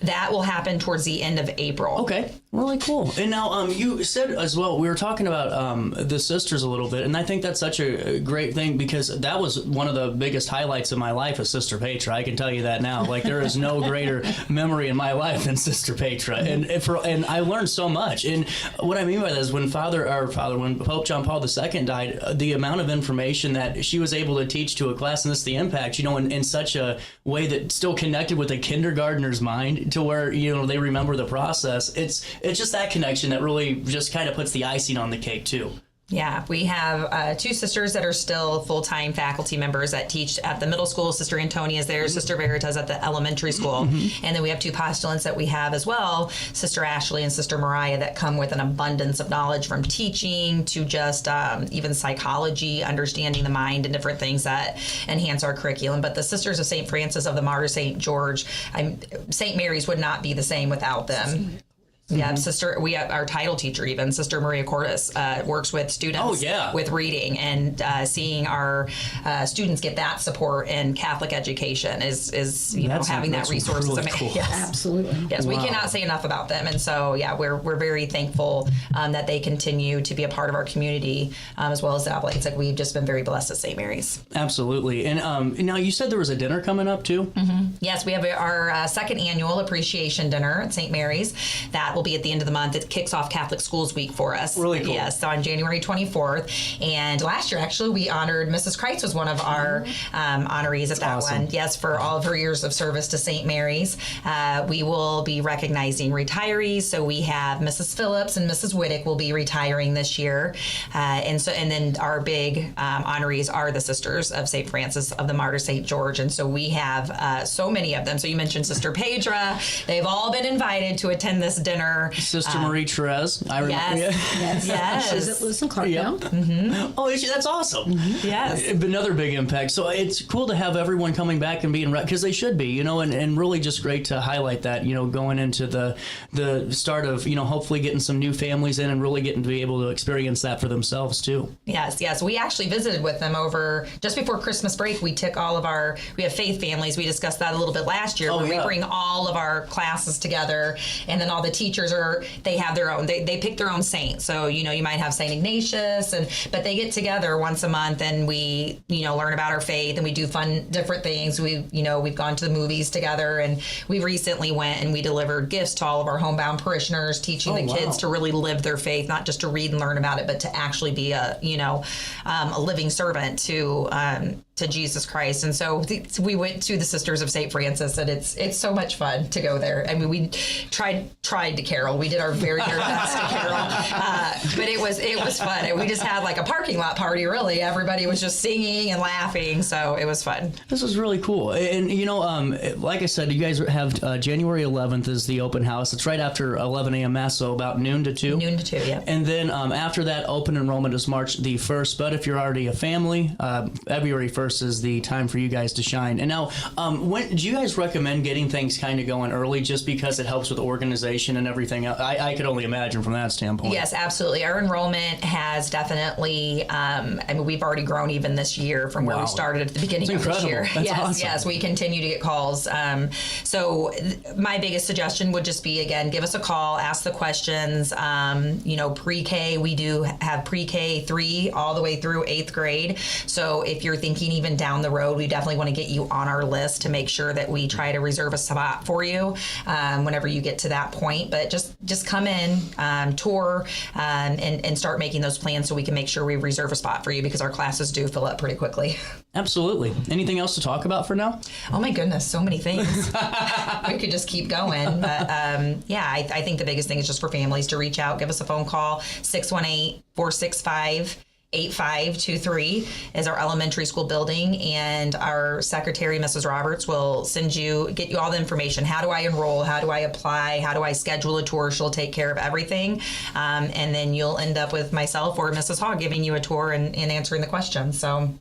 That will happen towards the end of April. Okay, really cool. And now you said as well, we were talking about the sisters a little bit, and I think that's such a great thing because that was one of the biggest highlights of my life is Sister Petra. I can tell you that now. Like there is no greater memory in my life than Sister Petra, and I learned so much. And what I mean by that is when Pope John Paul II died, the amount of information that she was able to teach to a class, and this the impact, in such a way that still connected with a kindergartner's mind to where they remember the process. It's just that connection that really just kind of puts the icing on the cake too. Yeah, we have 2 sisters that are still full-time faculty members that teach at the middle school. Sister Antonia is there, Sister Veritas at the elementary school. And then we have 2 postulants that we have as well, Sister Ashley and Sister Mariah, that come with an abundance of knowledge from teaching to just even psychology, understanding the mind and different things that enhance our curriculum. But the Sisters of St. Francis of the Martyr St. George, St. Mary's would not be the same without them. Yeah, we have our title teacher, even Sister Maria Cordes, works with students with reading, and seeing our students get that support in Catholic education is having that resource. Really cool. Yes. Absolutely. Yes, we cannot say enough about them, and so we're very thankful that they continue to be a part of our community, as well as the Oblates. Like, we've just been very blessed at St. Mary's. Absolutely. And now you said there was a dinner coming up too. Yes, we have our second annual appreciation dinner at St. Mary's. That will be at the end of the month. It kicks off Catholic Schools Week for us. Really cool. Yes, on January 24th. And last year, actually, we honored Mrs. Kreitz was one of our honorees at that one. Yes, for all of her years of service to St. Mary's. We will be recognizing retirees. So we have Mrs. Phillips and Mrs. Whittick will be retiring this year. And then our big honorees are the Sisters of St. Francis of the Martyr St. George. And so we have so many of them. So you mentioned Sister Pedra. They've all been invited to attend this dinner. Sister Marie Therese. I remember. Yes. She's at Lewis and Clark now. Oh, that's awesome. Yes. Another big impact. So it's cool to have everyone coming back and being, because they should be, and really just great to highlight that, going into the start of, hopefully getting some new families in and really getting to be able to experience that for themselves too. Yes. We actually visited with them over just before Christmas break. We took we have faith families. We discussed that a little bit last year. We bring all of our classes together, and then all the teachers they have their own, they pick their own saint. So, you might have St. Ignatius, but they get together once a month and we, learn about our faith and we do fun, different things. We've gone to the movies together, and we recently went and we delivered gifts to all of our homebound parishioners, teaching the kids to really live their faith, not just to read and learn about it, but to actually be a living servant to Jesus Christ. And so we went to the Sisters of St. Francis, and it's so much fun to go there. I mean, we tried to carol. We did our very, very best to carol, but it was fun. And we just had like a parking lot party, really. Everybody was just singing and laughing, so it was fun. This was really cool. And, like I said, you guys have January 11th is the open house. It's right after 11 a.m. Mass, so about noon to 2. Noon to 2, yeah. And then after that, open enrollment is March the 1st. But if you're already a family, February 1st is the time for you guys to shine. And now, when do you guys recommend getting things kind of going early, just because it helps with organization and everything else? I could only imagine from that standpoint. Yes, absolutely. Our enrollment has definitely, we've already grown even this year from where we started at the beginning of this year. That's awesome. Yes, we continue to get calls. So my biggest suggestion would just be, again, give us a call, ask the questions. Pre-K, we do have pre-K 3 all the way through 8th grade. So if you're thinking even down the road, we definitely want to get you on our list to make sure that we try to reserve a spot for you whenever you get to that point. But just come in, tour, and start making those plans so we can make sure we reserve a spot for you, because our classes do fill up pretty quickly. Absolutely. Anything else to talk about for now? Oh my goodness, so many things. We could just keep going. But I think the biggest thing is just for families to reach out, give us a phone call. 618-465-8523 is our elementary school building, and our secretary, Mrs. Roberts, will get you all the information. How do I enroll? How do I apply? How do I schedule a tour? She'll take care of everything. And then you'll end up with myself or Mrs. Hogg giving you a tour and answering the questions. So,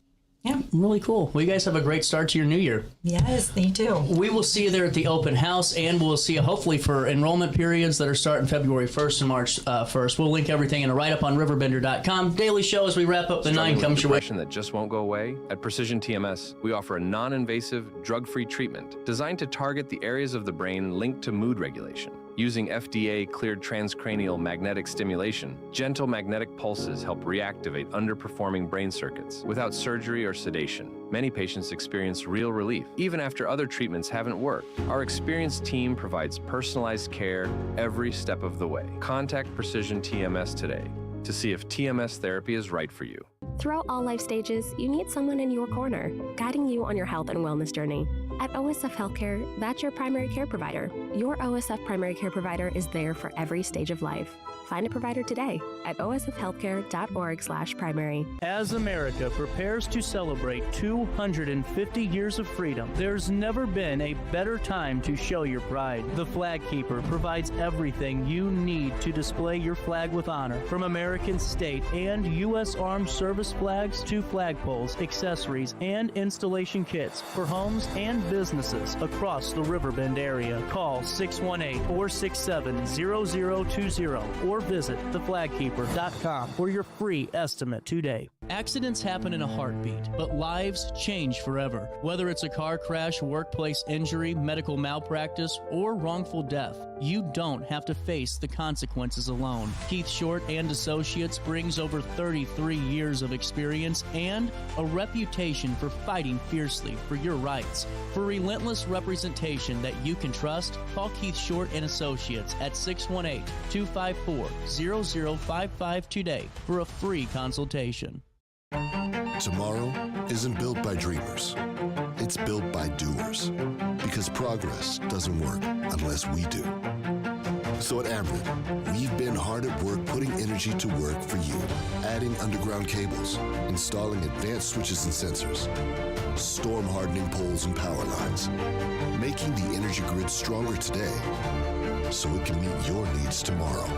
yeah. Really cool. Well, you guys have a great start to your new year. Yes, you too. We will see you there at the open house, and we'll see you hopefully for enrollment periods that are starting February 1st and March 1st. We'll link everything in a write-up on RiverBender.com. Daily show as we wrap up the 9 comes your way. That just won't go away? At Precision TMS, we offer a non-invasive, drug-free treatment designed to target the areas of the brain linked to mood regulation. Using FDA-cleared transcranial magnetic stimulation, gentle magnetic pulses help reactivate underperforming brain circuits without surgery or sedation. Many patients experience real relief, even after other treatments haven't worked. Our experienced team provides personalized care every step of the way. Contact Precision TMS today to see if TMS therapy is right for you. Throughout all life stages, you need someone in your corner, guiding you on your health and wellness journey. At OSF Healthcare, that's your primary care provider. Your OSF primary care provider is there for every stage of life. Find a provider today at osfhealthcare.org/primary. As America prepares to celebrate 250 years of freedom, there's never been a better time to show your pride. The Flag Keeper provides everything you need to display your flag with honor, from American state and U.S. Armed Service flags to flagpoles, accessories, and installation kits for homes and businesses across the Riverbend area. Call 618-467-0020 or visit theflagkeeper.com for your free estimate today. Accidents happen in a heartbeat, but lives change forever. Whether it's a car crash, workplace injury, medical malpractice, or wrongful death, you don't have to face the consequences alone. Keith Short and Associates brings over 33 years of experience and a reputation for fighting fiercely for your rights. For relentless representation that you can trust, call Keith Short and Associates at 618-254-0055 today for a free consultation. Tomorrow isn't built by dreamers. It's built by doers. Because progress doesn't work unless we do. So at Ameren, we've been hard at work putting energy to work for you. Adding underground cables, installing advanced switches and sensors, storm hardening poles and power lines, making the energy grid stronger today so it can meet your needs tomorrow.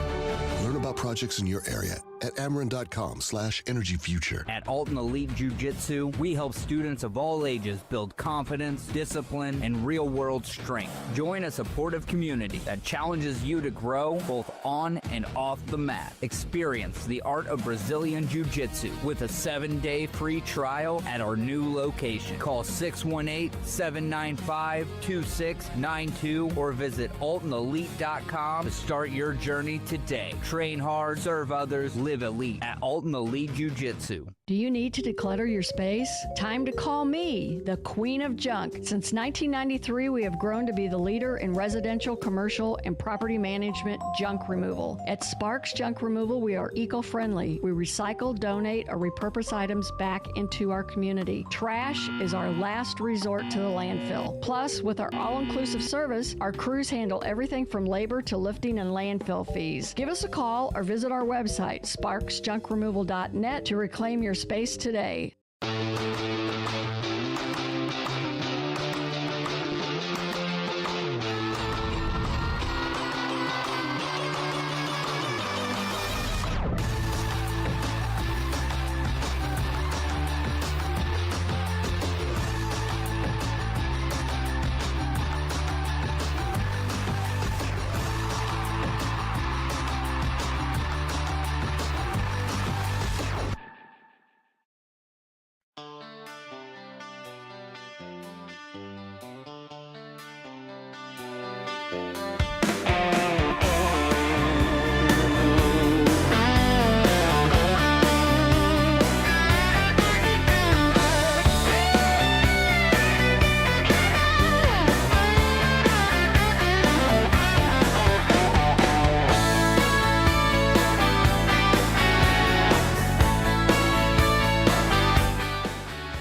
Learn about projects in your area at Ameren.com/energyfuture. At Alton Elite Jiu-Jitsu, we help students of all ages build confidence, discipline, and real-world strength. Join a supportive community that challenges you to grow both on and off the mat. Experience the art of Brazilian Jiu-Jitsu with a 7-day free trial at our new location. Call 618-795-2692 or visit altonelite.com to start your journey today. Train hard, serve others, live elite at Alton Elite Jiu-Jitsu. Do you need to declutter your space? Time to call me, the Queen of Junk. Since 1993, we have grown to be the leader in residential, commercial, and property management junk removal. At Sparks Junk Removal, we are eco-friendly. We recycle, donate, or repurpose items back into our community. Trash is our last resort to the landfill. Plus, with our all-inclusive service, our crews handle everything from labor to lifting and landfill fees. Give us a call or visit our website, sparksjunkremoval.net, to reclaim your space today.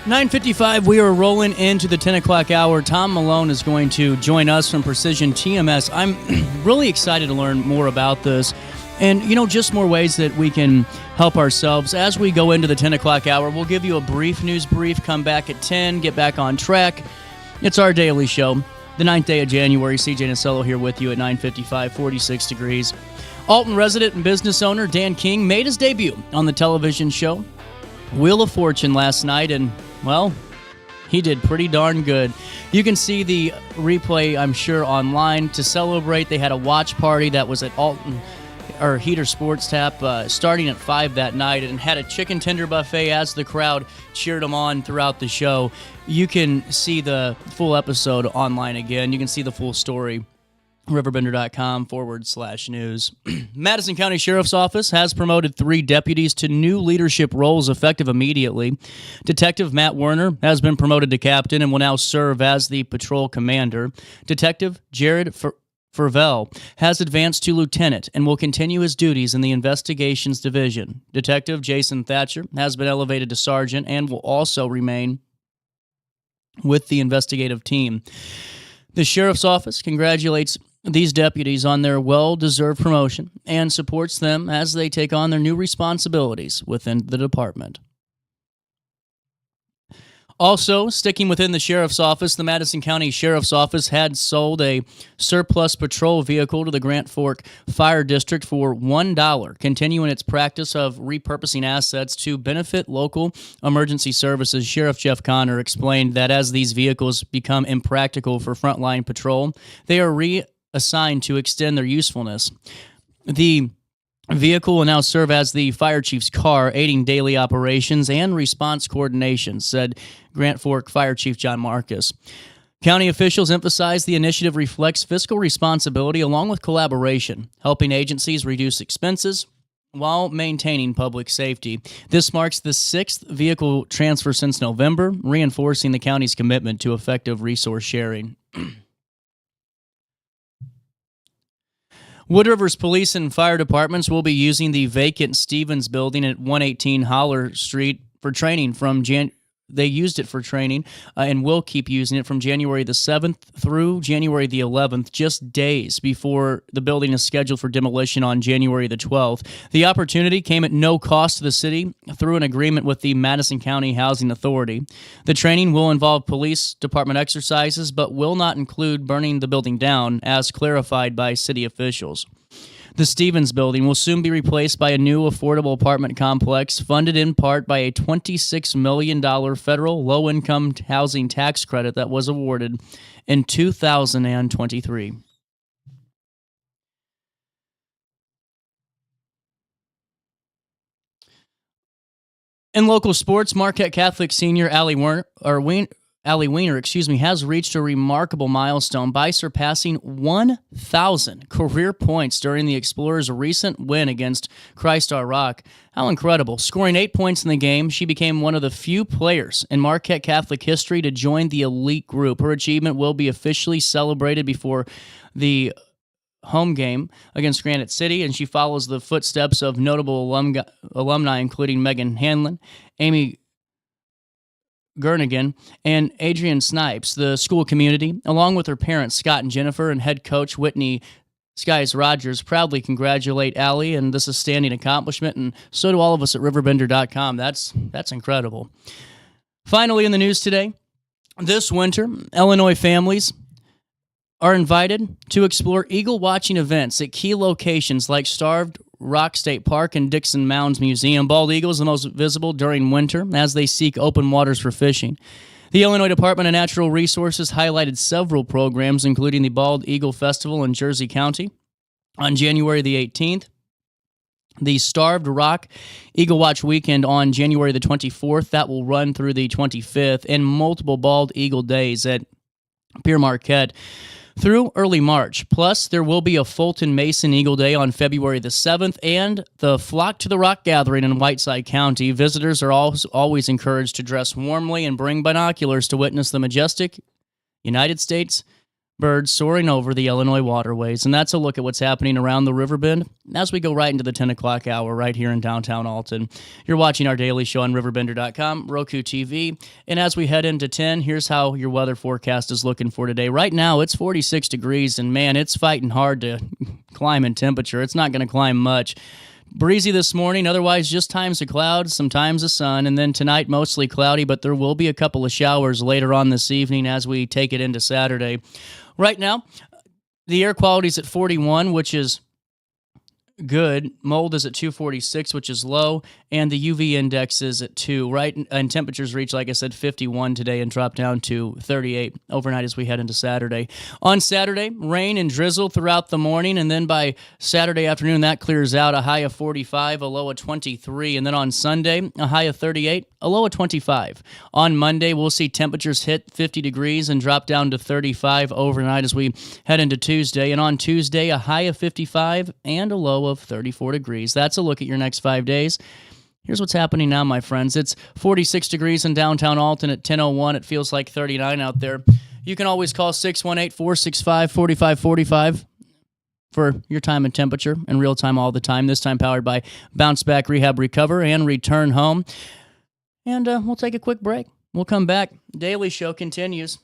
9:55, we are rolling into the 10 o'clock hour. Tom Malone is going to join us from Precision TMS. I'm really excited to learn more about this and, just more ways that we can help ourselves. As we go into the 10 o'clock hour, we'll give you a brief news brief, come back at 10, get back on track. It's our daily show, the 9th day of January. CJ Nasello here with you at 9:55, 46 degrees. Alton resident and business owner Dan King made his debut on the television show Wheel of Fortune last night, and well, he did pretty darn good. You can see the replay, I'm sure, online. To celebrate, they had a watch party that was at Alton, or Heater Sports Tap, starting at 5 that night, and had a chicken tender buffet as the crowd cheered him on throughout the show. You can see the full episode online again. You can see the full story. RiverBender.com/news. Madison County Sheriff's Office has promoted 3 deputies to new leadership roles effective immediately. Detective Matt Werner has been promoted to captain and will now serve as the patrol commander. Detective Jared Fervell has advanced to lieutenant and will continue his duties in the investigations division. Detective Jason Thatcher has been elevated to sergeant and will also remain with the investigative team. The sheriff's office congratulates these deputies on their well-deserved promotion and supports them as they take on their new responsibilities within the department. Also, sticking within the Sheriff's Office, the Madison County Sheriff's Office had sold a surplus patrol vehicle to the Grand Fork Fire District for $1, continuing its practice of repurposing assets to benefit local emergency services. Sheriff Jeff Connor explained that as these vehicles become impractical for frontline patrol, they are reassigned to extend their usefulness. The vehicle will now serve as the fire chief's car, aiding daily operations and response coordination, said Grand Fork Fire Chief John Marcus. County officials emphasize the initiative reflects fiscal responsibility along with collaboration, helping agencies reduce expenses while maintaining public safety. This marks the 6th vehicle transfer since November, reinforcing the county's commitment to effective resource sharing. Wood River's police and fire departments will be using the vacant Stevens building at 118 Holler Street for training from They used it for training and will keep using it from January the 7th through January the 11th, just days before the building is scheduled for demolition on January the 12th. The opportunity came at no cost to the city through an agreement with the Madison County Housing Authority. The training will involve police department exercises, but will not include burning the building down, as clarified by city officials. The Stevens building will soon be replaced by a new affordable apartment complex funded in part by a $26 million federal low-income housing tax credit that was awarded in 2023. In local sports, Marquette Catholic senior Allie Weiner, has reached a remarkable milestone by surpassing 1,000 career points during the Explorers' recent win against Christ-Our Rock. How incredible. Scoring 8 points in the game, she became one of the few players in Marquette Catholic history to join the elite group. Her achievement will be officially celebrated before the home game against Granite City, and she follows the footsteps of notable alumni including Megan Hanlon, Amy Gernigan, and Adrian Snipes. The school community, along with her parents Scott and Jennifer and head coach Whitney Skies Rogers, proudly congratulate Allie, and this is a standing accomplishment, and so do all of us at RiverBender.com. That's incredible. Finally, in the news today, this winter, Illinois families are invited to explore eagle watching events at key locations like Starved Rock State Park and Dixon Mounds Museum. Bald eagles are the most visible during winter as they seek open waters for fishing. The Illinois Department of Natural Resources highlighted several programs, including the Bald Eagle Festival in Jersey County on January the 18th, the Starved Rock Eagle Watch Weekend on January the 24th, that will run through the 25th, and multiple Bald Eagle Days at Pierre Marquette through early March. Plus, there will be a Fulton Mason Eagle Day on February the 7th and the Flock to the Rock Gathering in Whiteside County. Visitors are always encouraged to dress warmly and bring binoculars to witness the majestic United States birds soaring over the Illinois waterways. And that's a look at what's happening around the Riverbend as we go right into the 10 o'clock hour right here in downtown Alton. You're watching our daily show on RiverBender.com, Roku TV. And as we head into 10, here's how your weather forecast is looking for today. Right now, it's 46 degrees, and man, it's fighting hard to climb in temperature. It's not going to climb much. Breezy this morning, otherwise just times of clouds, sometimes of sun, and then tonight mostly cloudy, but there will be a couple of showers later on this evening as we take it into Saturday. Right now, the air quality is at 41, which is good. Mold is at 246, which is low, and the UV index is at 2, right? And temperatures reach, like I said, 51 today and drop down to 38 overnight as we head into Saturday. On Saturday, rain and drizzle throughout the morning, and then by Saturday afternoon, that clears out. A high of 45, a low of 23, and then on Sunday, a high of 38, a low of 25. On Monday, we'll see temperatures hit 50 degrees and drop down to 35 overnight as we head into Tuesday. And on Tuesday, a high of 55 and a low of 34 degrees. That's a look at your next 5 days. Here's what's happening now, my friends. It's 46 degrees in downtown Alton at 10:01. It feels like 39 out there. You can always call 618-465-4545 for your time and temperature in real time all the time. This time powered by Bounce Back Rehab Recover and Return Home. And we'll take a quick break. We'll come back. Daily Show continues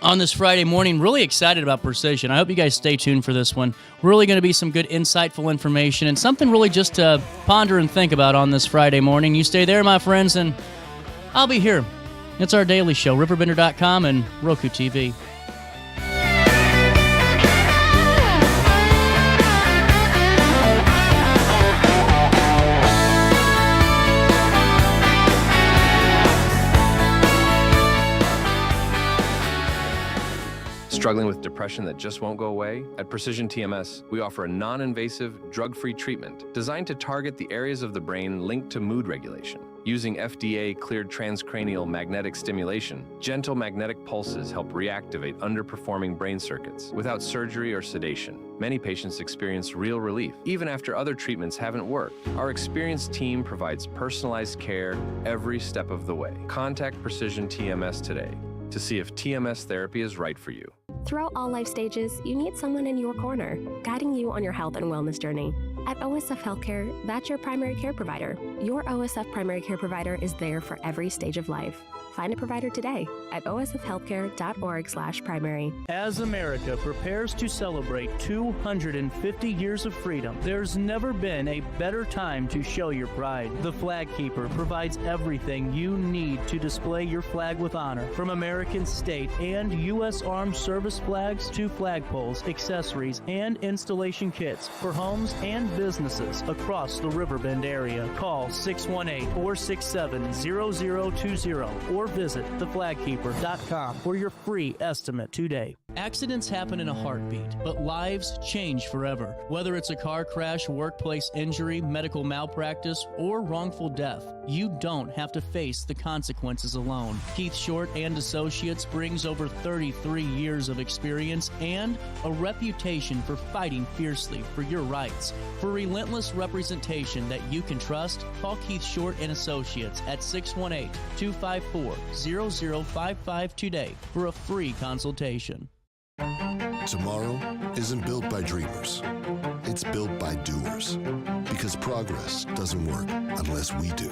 on this Friday morning. Really excited about Precision. I hope you guys stay tuned for this one. Really going to be some good, insightful information and something really just to ponder and think about on this Friday morning. You stay there, my friends, and I'll be here. It's our daily show, RiverBender.com and Roku TV. Struggling with depression that just won't go away? At Precision TMS, we offer a non-invasive, drug-free treatment designed to target the areas of the brain linked to mood regulation. Using FDA-cleared transcranial magnetic stimulation, gentle magnetic pulses help reactivate underperforming brain circuits without surgery or sedation. Many patients experience real relief, even after other treatments haven't worked. Our experienced team provides personalized care every step of the way. Contact Precision TMS today to see if TMS therapy is right for you. Throughout all life stages, you need someone in your corner, guiding you on your health and wellness journey. At OSF Healthcare, that's your primary care provider. Your OSF primary care provider is there for every stage of life. Find a provider today at osfhealthcare.org/primary. As America prepares to celebrate 250 years of freedom, there's never been a better time to show your pride. The Flag Keeper provides everything you need to display your flag with honor, from American state and U.S. Armed Service flags to flagpoles, accessories, and installation kits for homes and businesses across the Riverbend area. Call 618-467-0020 or visit theflagkeeper.com for your free estimate today. Accidents happen in a heartbeat, but lives change forever. Whether it's a car crash, workplace injury, medical malpractice, or wrongful death, you don't have to face the consequences alone. Keith Short and Associates brings over 33 years of experience and a reputation for fighting fiercely for your rights. For relentless representation that you can trust, call Keith Short and Associates at 618-254-0055 today for a free consultation. Tomorrow isn't built by dreamers. It's built by doers. Because progress doesn't work unless we do.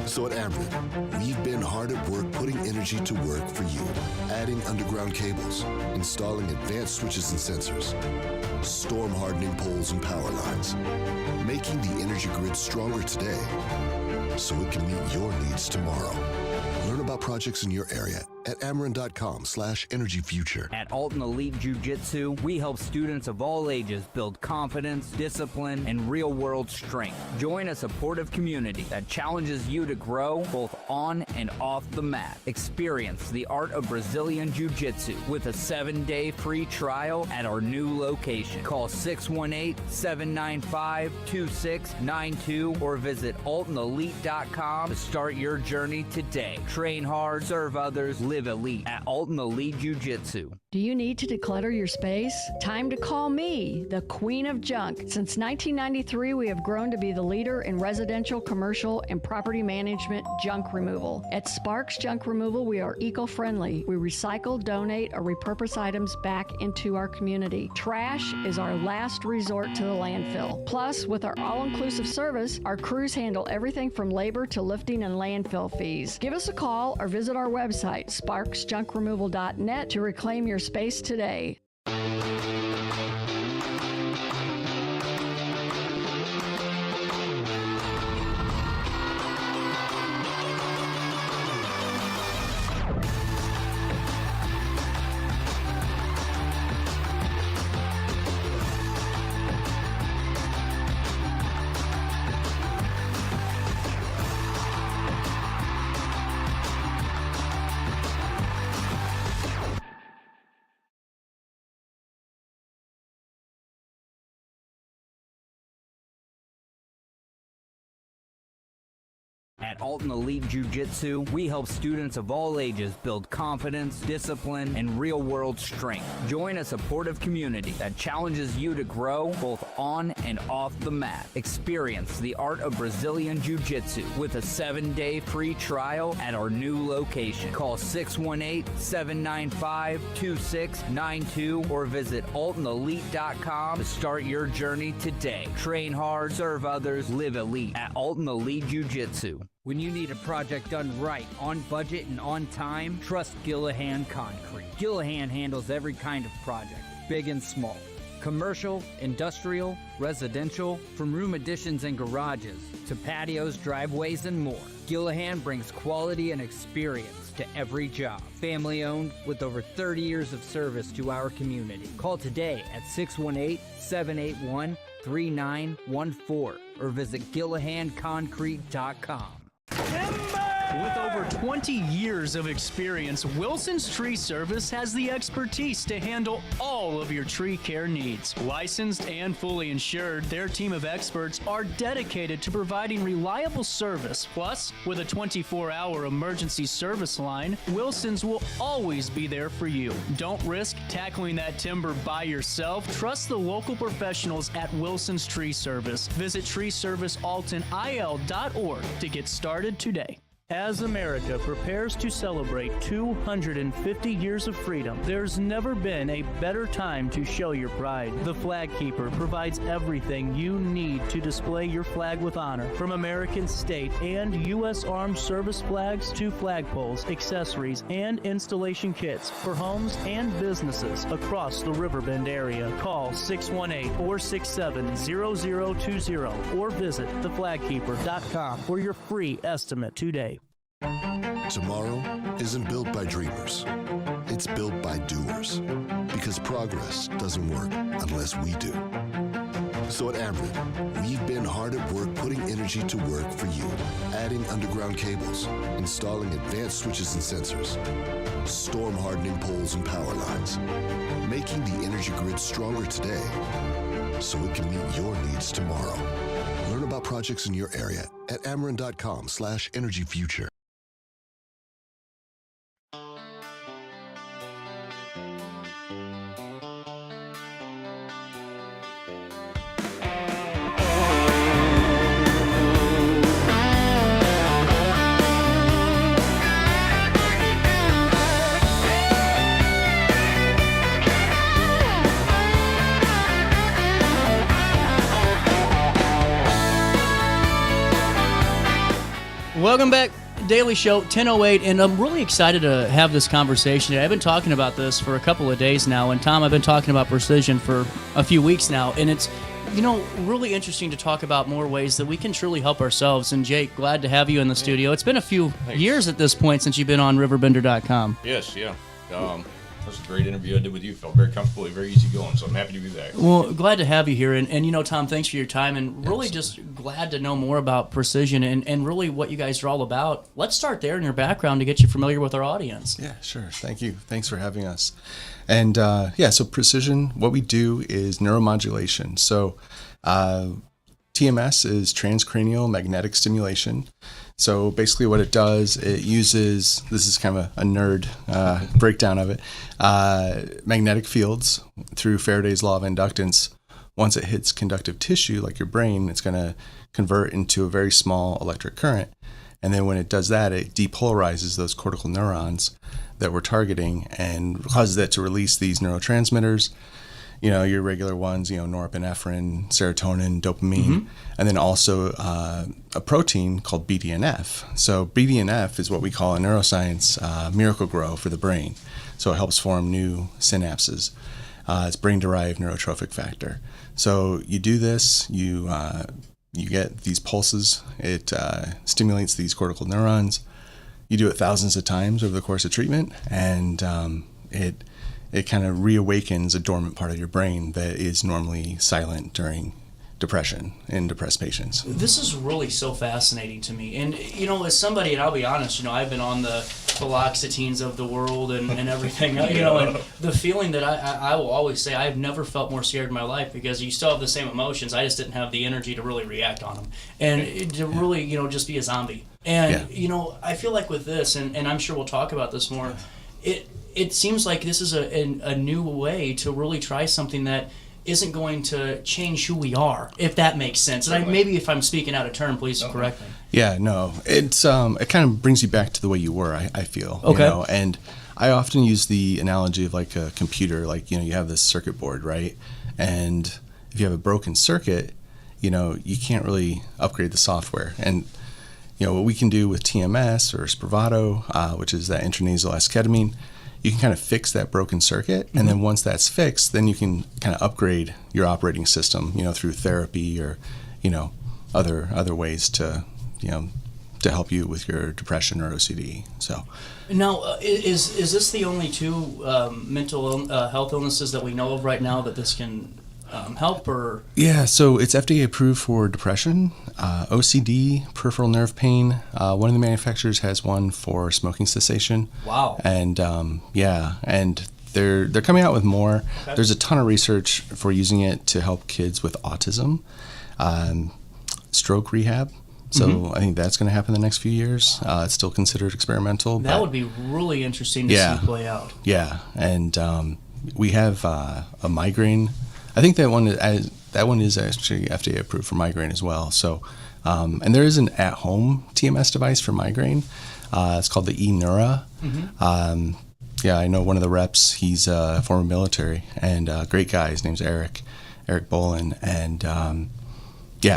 So at Ameren, we've been hard at work putting energy to work for you. Adding underground cables, installing advanced switches and sensors, storm hardening poles and power lines, making the energy grid stronger today so it can meet your needs tomorrow. Learn about projects in your area at Ameren.com/energyfuture. At Alton Elite Jiu-Jitsu, we help students of all ages build confidence, discipline, and real-world strength. Join a supportive community that challenges you to grow both on and off the mat. Experience the art of Brazilian Jiu-Jitsu with a 7-day free trial at our new location. Call 618-795-2692 or visit AltonElite.com to start your journey today. Train hard, serve others, live elite at Alton Elite Jiu-Jitsu. Do you need to declutter your space? Time to call me, the Queen of Junk. Since 1993, we have grown to be the leader in residential, commercial, and property management junk removal. At Sparks Junk Removal, we are eco-friendly. We recycle, donate, or repurpose items back into our community. Trash is our last resort to the landfill. Plus, with our all-inclusive service, our crews handle everything from labor to lifting and landfill fees. Give us a call or visit our website, sparksjunkremoval.net, to reclaim your space today. At Alton Elite Jiu-Jitsu, we help students of all ages build confidence, discipline, and real-world strength. Join a supportive community that challenges you to grow both on and off the mat. Experience the art of Brazilian Jiu-Jitsu with a 7-day free trial at our new location. Call 618-795-2692 or visit AltonElite.com to start your journey today. Train hard, serve others, live elite at Alton Elite Jiu-Jitsu. When you need a project done right, on budget and on time, trust Gillahan Concrete. Gillahan handles every kind of project, big and small. Commercial, industrial, residential, from room additions and garages to patios, driveways, and more. Gillahan brings quality and experience to every job. Family owned with over 30 years of service to our community. Call today at 618-781-3914 or visit GillahanConcrete.com. With over 20 years of experience, Wilson's Tree Service has the expertise to handle all of your tree care needs. Licensed and fully insured, their team of experts are dedicated to providing reliable service. Plus, with a 24-hour emergency service line, Wilson's will always be there for you. Don't risk tackling that timber by yourself. Trust the local professionals at Wilson's Tree Service. Visit treeservicealtonil.org to get started today. As America prepares to celebrate 250 years of freedom, there's never been a better time to show your pride. The Flag Keeper provides everything you need to display your flag with honor, from American state and U.S. Armed Service flags to flagpoles, accessories, and installation kits for homes and businesses across the Riverbend area. Call 618-467-0020 or visit theflagkeeper.com for your free estimate today. Tomorrow isn't built by dreamers. It's built by doers. Because progress doesn't work unless we do. So at Ameren, we've been hard at work putting energy to work for you. Adding underground cables, installing advanced switches and sensors, storm hardening poles and power lines, making the energy grid stronger today so it can meet your needs tomorrow. Learn about projects in your area at Ameren.com/energyfuture. Welcome back, Daily Show, 10:08, and I'm really excited to have this conversation today. I've been talking about this for a couple of days now, and Tom, I've been talking about precision for a few weeks now, and it's, really interesting to talk about more ways that we can truly help ourselves. And Jake, glad to have you in the studio. It's been a few years at this point since you've been on RiverBender.com. Yes, yeah. That was a great interview I did with you. Felt very comfortable, very easy going, so I'm happy to be back. Well, glad to have you here. And Tom, thanks for your time, and really just glad to know more about precision and really what you guys are all about. Let's start there in your background to get you familiar with our audience. Yeah, sure. Thank you. Thanks for having us. And so precision, what we do is neuromodulation. So TMS is Transcranial Magnetic Stimulation. So basically what it does, it uses, this is kind of a nerd breakdown of it, magnetic fields through Faraday's law of inductance. Once it hits conductive tissue, like your brain, it's going to convert into a very small electric current. And then when it does that, it depolarizes those cortical neurons that we're targeting and causes that to release these neurotransmitters, your regular ones, norepinephrine, serotonin, dopamine, and then also a protein called BDNF. So BDNF is what we call in neuroscience miracle grow for the brain. So it helps form new synapses. It's brain-derived neurotrophic factor. So you do this, you get these pulses. It stimulates these cortical neurons. You do it thousands of times over the course of treatment, and it kind of reawakens a dormant part of your brain that is normally silent during depression in depressed patients. This is really so fascinating to me. And, as somebody, and I'll be honest, I've been on the fluoxetines of the world and everything, and the feeling that I will always say I've never felt more scared in my life, because you still have the same emotions. I just didn't have the energy to really react on them and to really, just be a zombie. And, I feel like with this, and I'm sure we'll talk about this more, it seems like this is a new way to really try something that isn't going to change who we are, if that makes sense. And maybe if I'm speaking out of turn, please correct me. Yeah, no, it's it kind of brings you back to the way you were, I feel. Okay. And I often use the analogy of like a computer, like, you have this circuit board, right? And if you have a broken circuit, you can't really upgrade the software. And what we can do with TMS or Spravato, which is that intranasal esketamine, you can kind of fix that broken circuit. And then once that's fixed, then you can kind of upgrade your operating system, through therapy or, other ways to, to help you with your depression or OCD. So now, is this the only two mental health illnesses that we know of right now that this can help? Or yeah, so it's FDA approved for depression, OCD, peripheral nerve pain. One of the manufacturers has one for smoking cessation. Wow. And and they're coming out with more. Okay. There's a ton of research for using it to help kids with autism, stroke rehab. So I think that's going to happen in the next few years. It's still considered experimental. That would be really interesting to see play out. Yeah, and we have a migraine. I think that one is actually FDA approved for migraine as well. So, and there is an at-home TMS device for migraine. It's called the eNeura. I know one of the reps. He's former military and great guy. His name's Eric Bolin, and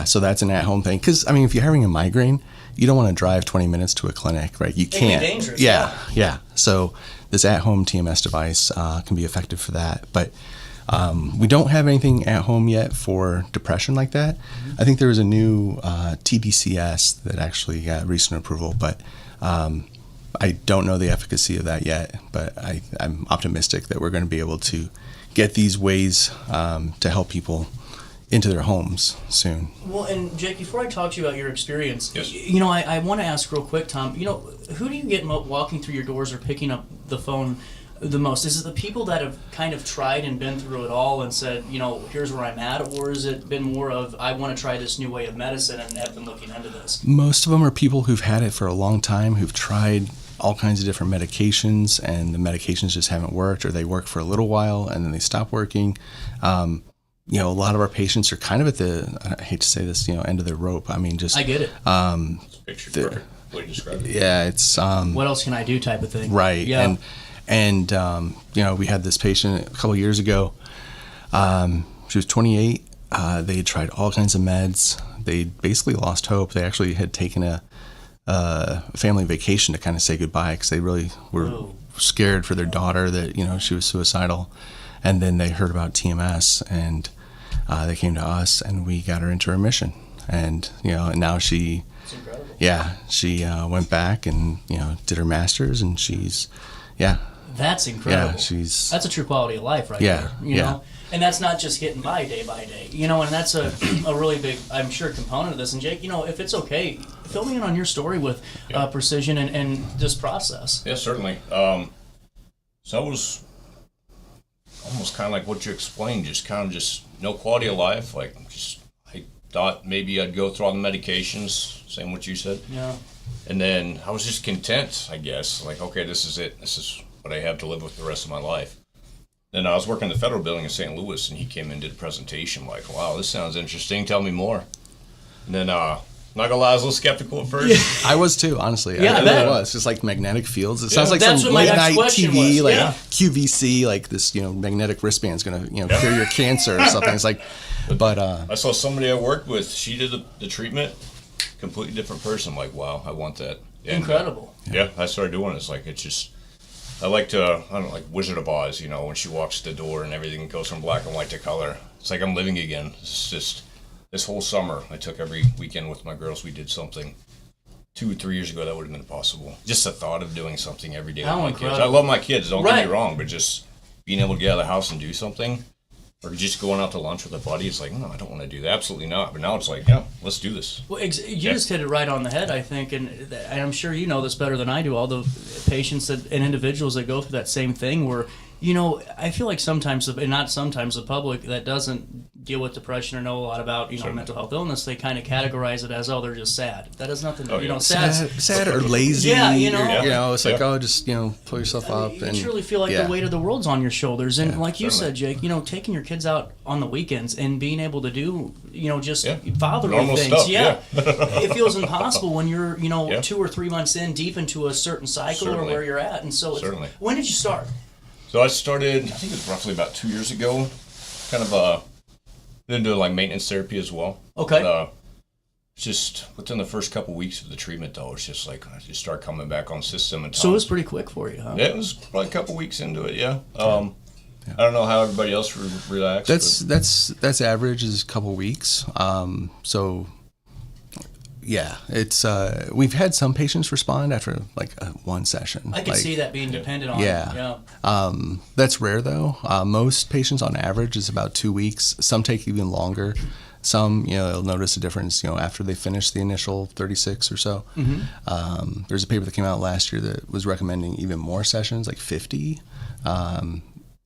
so that's an at-home thing. Because if you're having a migraine, you don't want to drive 20 minutes to a clinic, right? You can't. It can be dangerous. Yeah. So this at-home TMS device can be effective for that, but. We don't have anything at home yet for depression like that. I think there was a new TDCS that actually got recent approval, but I don't know the efficacy of that yet. But I'm optimistic that we're going to be able to get these ways to help people into their homes soon. Well, and Jake, before I talk to you about your experience, yes. I want to ask real quick, Tom, who do you get walking through your doors or picking up the phone the most? Is it the people that have kind of tried and been through it all and said, here's where I'm at, or has it been more of, I want to try this new way of medicine and have been looking into this? Most of them are people who've had it for a long time, who've tried all kinds of different medications, and the medications just haven't worked, or they work for a little while and then they stop working. A lot of our patients are kind of at the, I hate to say this, end of their rope. I get it. It's picture perfect way to describe it. Yeah, it's what else can I do type of thing. Right. Yeah. And we had this patient a couple years ago. She was 28. They had tried all kinds of meds. They basically lost hope. They actually had taken a family vacation to kind of say goodbye because they really were scared for their daughter that, she was suicidal. And then they heard about TMS, and they came to us, and we got her into remission. And, and now she, she went back and, did her master's, and she's, That's incredible. Yeah, that's a true quality of life right there. You know? And that's not just getting by day by day. And that's a really big, I'm sure, component of this. And Jake, if it's okay, fill me in on your story with Precision and this process. Yeah, certainly. So I was almost kind of like what you explained, just no quality of life. I thought maybe I'd go through all the medications, same what you said. Yeah. And then I was just content, I guess. Okay, this is it. This is what I have to live with the rest of my life. Then I was working in the federal building in St. Louis, and he came in and did a presentation. Wow, this sounds interesting. Tell me more. And then, not gonna lie, I was a little skeptical at first. I was too, honestly. Yeah, I really was. Just like magnetic fields. It sounds like that's some what late my night next question TV, was. QVC, this magnetic wristband's gonna cure your cancer or something. It's but I saw somebody I worked with. She did the treatment. Completely different person. Wow, I want that. And, incredible. I started doing it. It's just. I like to, like Wizard of Oz, when she walks to the door and everything goes from black and white to color. It's like I'm living again. It's just, this whole summer, I took every weekend with my girls. We did something. 2 or 3 years ago, that would have been impossible. Just the thought of doing something every day with my kids. I love my kids, don't get me wrong, but just being able to get out of the house and do something, or just going out to lunch with a buddy, it's no, I don't want to do that. Absolutely not. But now it's let's do this. Well, you just hit it right on the head, I think, and I'm sure you know this better than I do. All the patients and individuals that go through that same thing where, I feel like sometimes, and not sometimes, the public that doesn't deal with depression or know a lot about, mental health illness, they kind of categorize it as, they're just sad. That has nothing to, sad or lazy. Yeah, it's just, pull yourself up. You truly feel like the weight of the world's on your shoulders. And like you said, Jake, taking your kids out on the weekends and being able to do, just fatherly normal things. Stuff, It feels impossible when you're, 2 or 3 months in, deep into a certain cycle or where you're at. And so when did you start? So I started, I think it was roughly about 2 years ago, kind of, then do maintenance therapy as well. Okay. Just within the first couple weeks of the treatment, though, it's just like I just start coming back on system. And so it was pretty quick for you, huh? Yeah, it was probably a couple weeks into it. Yeah. I don't know how everybody else reacts. That's average is a couple weeks. So yeah, it's we've had some patients respond after like one session. I can see that being dependent on. Yeah. That's rare though. Most patients on average is about 2 weeks. Some take even longer. Some, they'll notice a difference, after they finish the initial 36 or so. Mm-hmm. There's a paper that came out last year that was recommending even more sessions, like 50,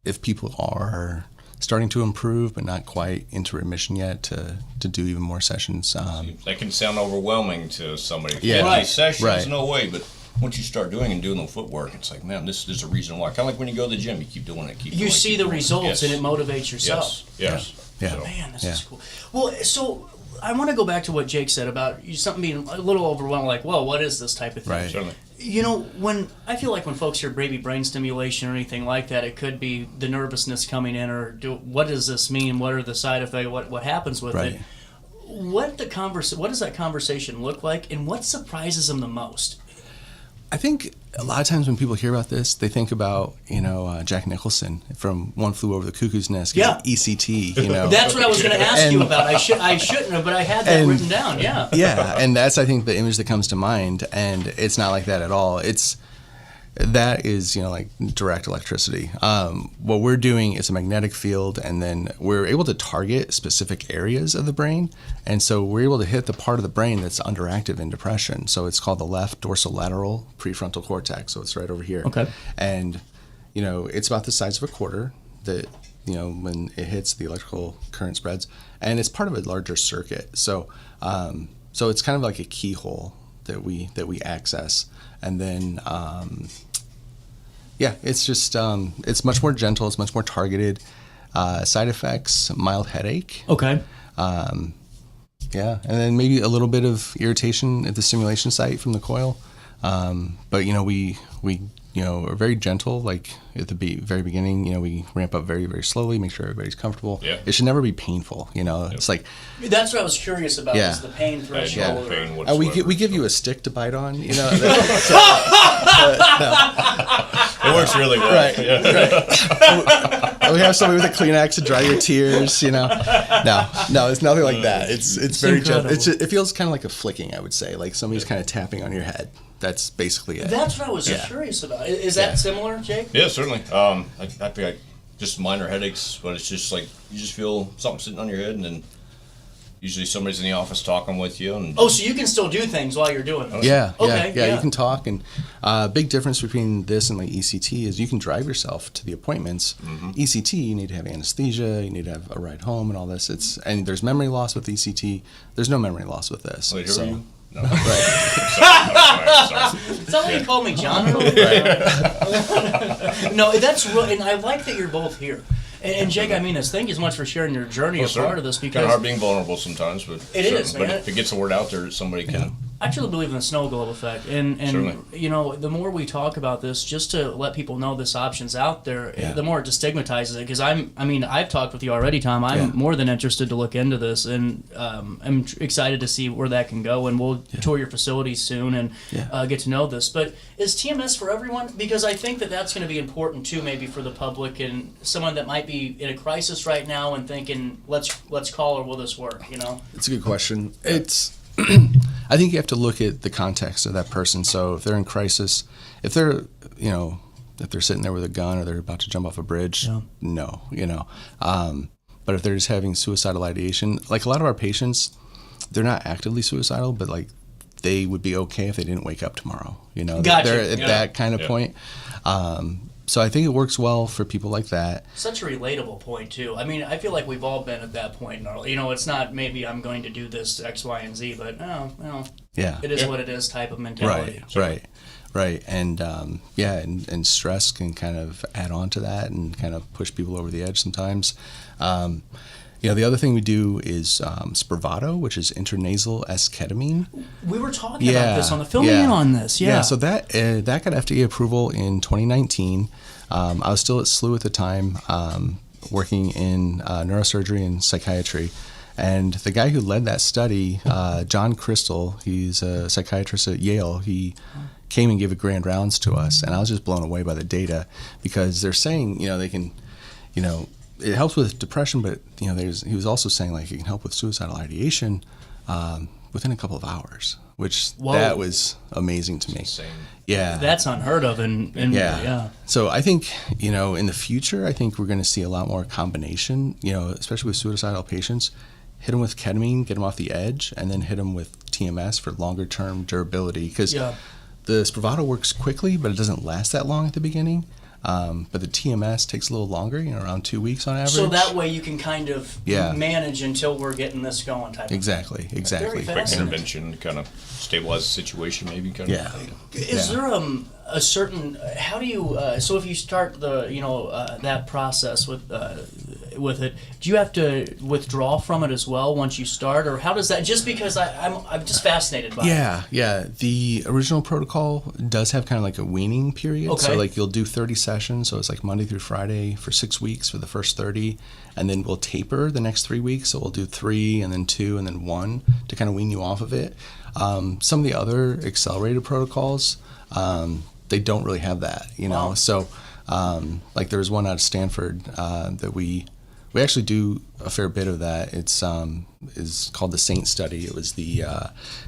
if people are starting to improve but not quite into remission yet, to do even more sessions. That can sound overwhelming to somebody. Yeah, 50 sessions, right. No way, but once you start doing the footwork, it's like, man, this is a reason why. Kind of like when you go to the gym, you keep doing it, you see the results, and it motivates yourself. Yes. Yeah. Man, this is cool. Well, so I want to go back to what Jake said about something being a little overwhelmed, like, whoa, what is this type of thing? Right. Certainly. When I feel like when folks hear baby brain stimulation or anything like that, it could be the nervousness coming in, or what does this mean? What are the side effects? What happens with it? What does that conversation look like, and what surprises them the most? I think a lot of times when people hear about this, they think about, Jack Nicholson from One Flew Over the Cuckoo's Nest, ECT, That's what I was going to ask you about. I shouldn't have, but I had that written down, yeah. Yeah, and that's, I think, the image that comes to mind, and it's not like that at all. That is, like direct electricity. What we're doing is a magnetic field, and then we're able to target specific areas of the brain. And so we're able to hit the part of the brain that's underactive in depression. So it's called the left dorsolateral prefrontal cortex. So it's right over here. Okay. And, it's about the size of a quarter that, when it hits, the electrical current spreads. And it's part of a larger circuit. So it's kind of like a keyhole that we access. And then, it's just, it's much more gentle. It's much more targeted. Side effects, mild headache. Okay. And then maybe a little bit of irritation at the stimulation site from the coil. But, we are very gentle. Like at the very beginning, we ramp up very, very slowly, make sure everybody's comfortable. Yeah. It should never be painful. It's like. That's what I was curious about, is the pain threshold. We give you a stick to bite on, It works really well. Right. We have somebody with a Kleenex to dry your tears, No, it's nothing like that. It's very gentle. It feels kind of like a flicking, I would say, like somebody's kind of tapping on your head. That's basically it. That's what I was curious about. Is that similar, Jake? Yeah, certainly. I think I just minor headaches, but it's just like you just feel something sitting on your head, and then usually somebody's in the office talking with you. And so you can still do things while you're doing this? Yeah, you can talk. And big difference between this and like ECT is you can drive yourself to the appointments. Mm-hmm. ECT, you need to have anesthesia, you need to have a ride home and all this. And there's memory loss with ECT. There's no memory loss with this. Wait, who are you? No. Right. Sorry. Is that why you call me John? No, that's real, and I like that you're both here. And Jake, I mean this. Thank you so much for sharing your journey as part of this. Because kind of hard being vulnerable sometimes, but it is, man. But if it gets the word out there, somebody can. I truly believe in the snow globe effect, and the more we talk about this, just to let people know this option's out there, the more it destigmatizes it. Because I've talked with you already, Tom. I'm more than interested to look into this, and I'm excited to see where that can go. And we'll tour your facilities soon and get to know this. But is TMS for everyone? Because I think that's going to be important too, maybe for the public and someone that might be in a crisis right now and thinking, let's call, or will this work? It's a good question. It's I think you have to look at the context of that person. So if they're in crisis, if they're sitting there with a gun or they're about to jump off a bridge, no. But if they're just having suicidal ideation, like a lot of our patients, they're not actively suicidal, but like they would be okay if they didn't wake up tomorrow. Gotcha. They're at that kind of point. So I think it works well for people like that. Such a relatable point, too. I mean, I feel like we've all been at that point in our life. It's not maybe I'm going to do this X, Y, and Z, but it is what it is type of mentality. Right. And and stress can kind of add on to that and kind of push people over the edge sometimes. The other thing we do is Spravato, which is intranasal esketamine. We were talking about this on the filming in on this. Yeah. So that got FDA approval in 2019. I was still at SLU at the time, working in neurosurgery and psychiatry. And the guy who led that study, John Crystal, he's a psychiatrist at Yale. He came and gave a grand rounds to us, and I was just blown away by the data, because they're saying, they can, it helps with depression, but he was also saying like it can help with suicidal ideation within a couple of hours, which that was amazing to me. Insane. Yeah, that's unheard of, and yeah. So I think in the future, I think we're going to see a lot more combination. Especially with suicidal patients, hit them with ketamine, get them off the edge, and then hit them with TMS for longer term durability, because the Spravato works quickly, but it doesn't last that long at the beginning. But the TMS takes a little longer, around 2 weeks on average. So that way you can kind of manage until we're getting this going type of Exactly. Quick intervention, kind of stabilize the situation, maybe. Is there a certain, how do you, so if you start the, that process with it, do you have to withdraw from it as well once you start, or how does that, just because I'm just fascinated by it. Yeah. The original protocol does have kind of like a weaning period. Okay. So like you'll do 30 sessions, so it's like Monday through Friday for 6 weeks for the first 30, and then we'll taper the next 3 weeks, so we'll do 3 and then 2 and then 1 to kind of wean you off of it. Some of the other accelerated protocols, they don't really have that, Wow. So like there was one out of Stanford that we actually do a fair bit of that. It's is called the SAINT study. It was the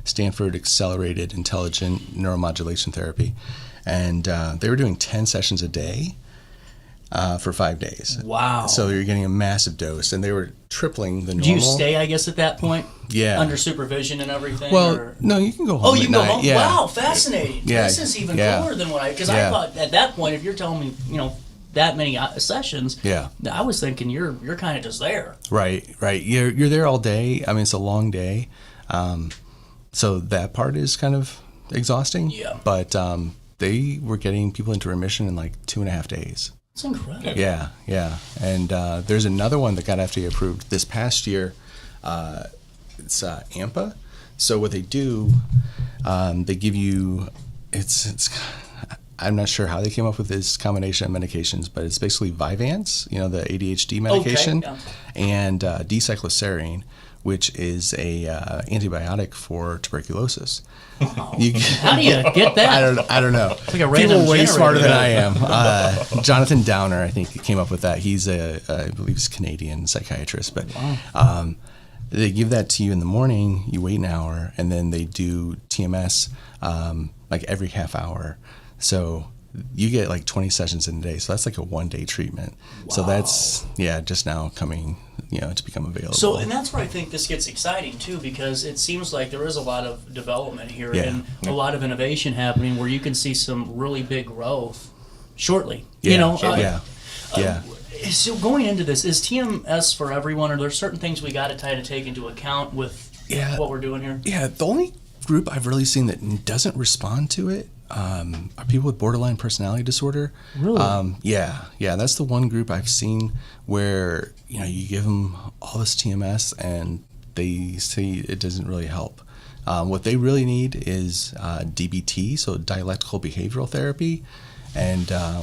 Stanford Accelerated Intelligent Neuromodulation Therapy, and they were doing 10 sessions a day for 5 days. Wow! So you're getting a massive dose, and they were tripling the normal. Do you stay, I guess, at that point? Yeah. Under supervision and everything? Well, no, you can go home. Oh, you can go home? Yeah. Wow, fascinating. Yeah. This is even cooler than what because I thought at that point, if you're telling me, that many sessions, I was thinking you're kind of just there. Right. You're there all day. I mean, it's a long day, so that part is kind of exhausting. Yeah. But they were getting people into remission in like 2.5 days. It's incredible. Yeah. And there's another one that got FDA approved this past year. It's AMPA. So what they do, they give you it's. I'm not sure how they came up with this combination of medications, but it's basically Vyvanse, the ADHD medication, and D-cycloserine, which is a antibiotic for tuberculosis. Wow. How do you get that? I don't know. It's like a random People way generator. smarter than I am. Jonathan Downer, I think, came up with that. He's I believe he's a Canadian psychiatrist, but they give that to you in the morning. You wait an hour, and then they do TMS like every half hour. So you get like 20 sessions in a day. So that's like a 1-day treatment. Wow. So that's, just now coming, to become available. So, and that's where I think this gets exciting too, because it seems like there is a lot of development here and a lot of innovation happening where you can see some really big growth shortly. So going into this, is TMS for everyone? Are there certain things we got to take into account with what we're doing here? Yeah, the only group I've really seen that doesn't respond to it are people with borderline personality disorder. Really? Yeah, that's the one group I've seen where you give them all this TMS and they say it doesn't really help. What they really need is DBT, so dialectical behavioral therapy, and I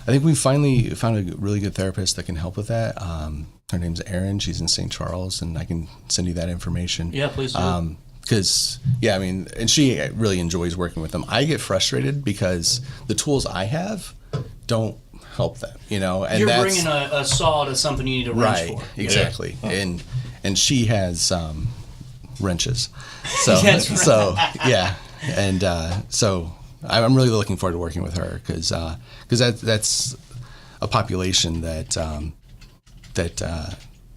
think we finally found a really good therapist that can help with that. Her name's Erin. She's in St. Charles, and I can send you that information. Yeah, please do. Because, and she really enjoys working with them. I get frustrated because the tools I have don't help them, And you're bringing a saw to something you need a wrench for. Right, exactly. Yeah. And she has wrenches. So, That's right. So I'm really looking forward to working with her because that's a population that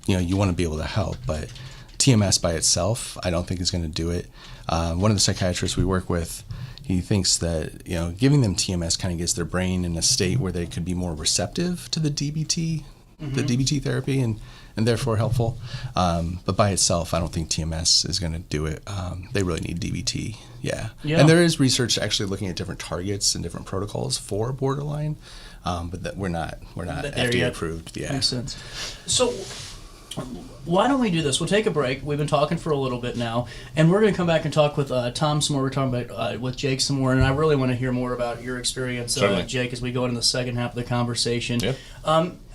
you want to be able to help, but TMS by itself, I don't think is going to do it. One of the psychiatrists we work with, he thinks that giving them TMS kind of gets their brain in a state where they could be more receptive to the DBT, the DBT therapy, and therefore helpful. But by itself, I don't think TMS is going to do it. They really need DBT. Yeah. And there is research actually looking at different targets and different protocols for borderline, but that we're not FDA approved. Yeah. Makes sense. So, Why don't we do this? We'll take a break. We've been talking for a little bit now, and we're going to come back and talk with Tom some more. We're talking about with Jake some more, and I really want to hear more about your experience, Jake, as we go into the second half of the conversation. Yeah.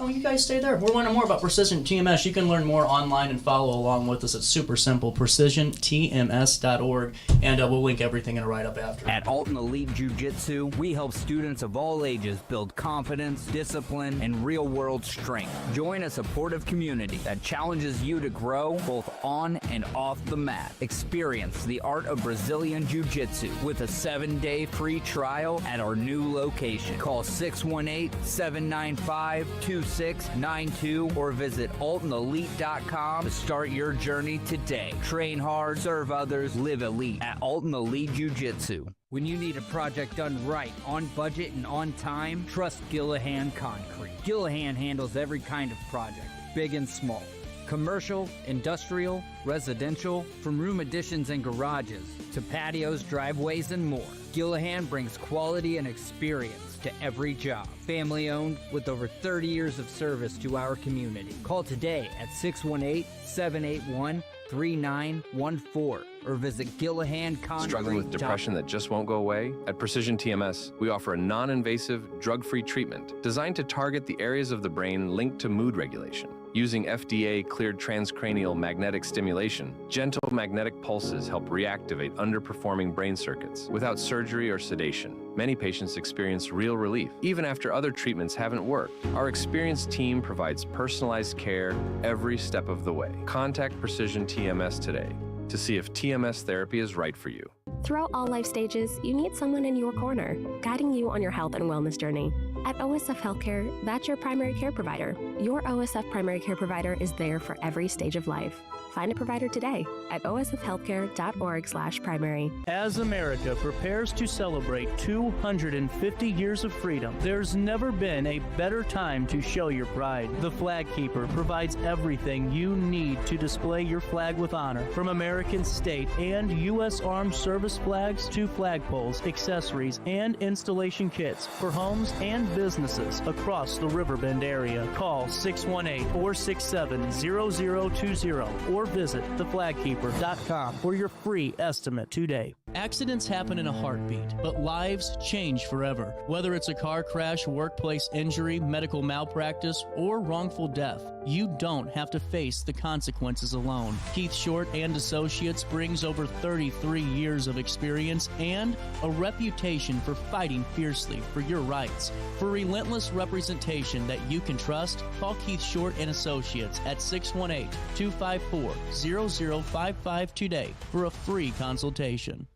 You guys stay there. We're learning more about Precision TMS. You can learn more online and follow along with us. It's super simple, precisiontms.org, and we'll link everything in a write-up after. At Alton Elite Jiu-Jitsu, we help students of all ages build confidence, discipline, and real-world strength. Join a supportive community that challenges you to grow both on and off the mat. Experience the art of Brazilian Jiu-Jitsu with a 7-day free trial at our new location. Call 618-795-2692 or visit altonelite.com to start your journey today. Train hard, serve others, live elite at Alton Elite Jiu-Jitsu. When you need a project done right, on budget and on time, trust Gillahan Concrete. Gillahan handles every kind of project, big and small. Commercial, industrial, residential, from room additions and garages to patios, driveways, and more. Gillahan brings quality and experience to every job. Family owned with over 30 years of service to our community. Call today at 618-781-3914 or visit GillahanConcrete.com. Struggling with depression that just won't go away? At Precision TMS, we offer a non-invasive, drug-free treatment designed to target the areas of the brain linked to mood regulation. Using FDA-cleared transcranial magnetic stimulation, gentle magnetic pulses help reactivate underperforming brain circuits without surgery or sedation. Many patients experience real relief, even after other treatments haven't worked. Our experienced team provides personalized care every step of the way. Contact Precision TMS today to see if TMS therapy is right for you. Throughout all life stages, you need someone in your corner, guiding you on your health and wellness journey. At OSF Healthcare, that's your primary care provider. Your OSF primary care provider is there for every stage of life. Find a provider today at osfhealthcare.org/primary. As America prepares to celebrate 250 years of freedom, there's never been a better time to show your pride. The Flag Keeper provides everything you need to display your flag with honor, from American state and U.S. Armed Service flags to flagpoles, accessories, and installation kits for homes and businesses across the Riverbend area. Call 618-467-0020 or visit theflagkeeper.com for your free estimate today. Accidents happen in a heartbeat, but lives change forever. Whether it's a car crash, workplace injury, medical malpractice, or wrongful death, you don't have to face the consequences alone. Keith Short and Associates brings over 33 years of experience and a reputation for fighting fiercely for your rights. For relentless representation that you can trust, call Keith Short and Associates at 618-254-0055 today for a free consultation.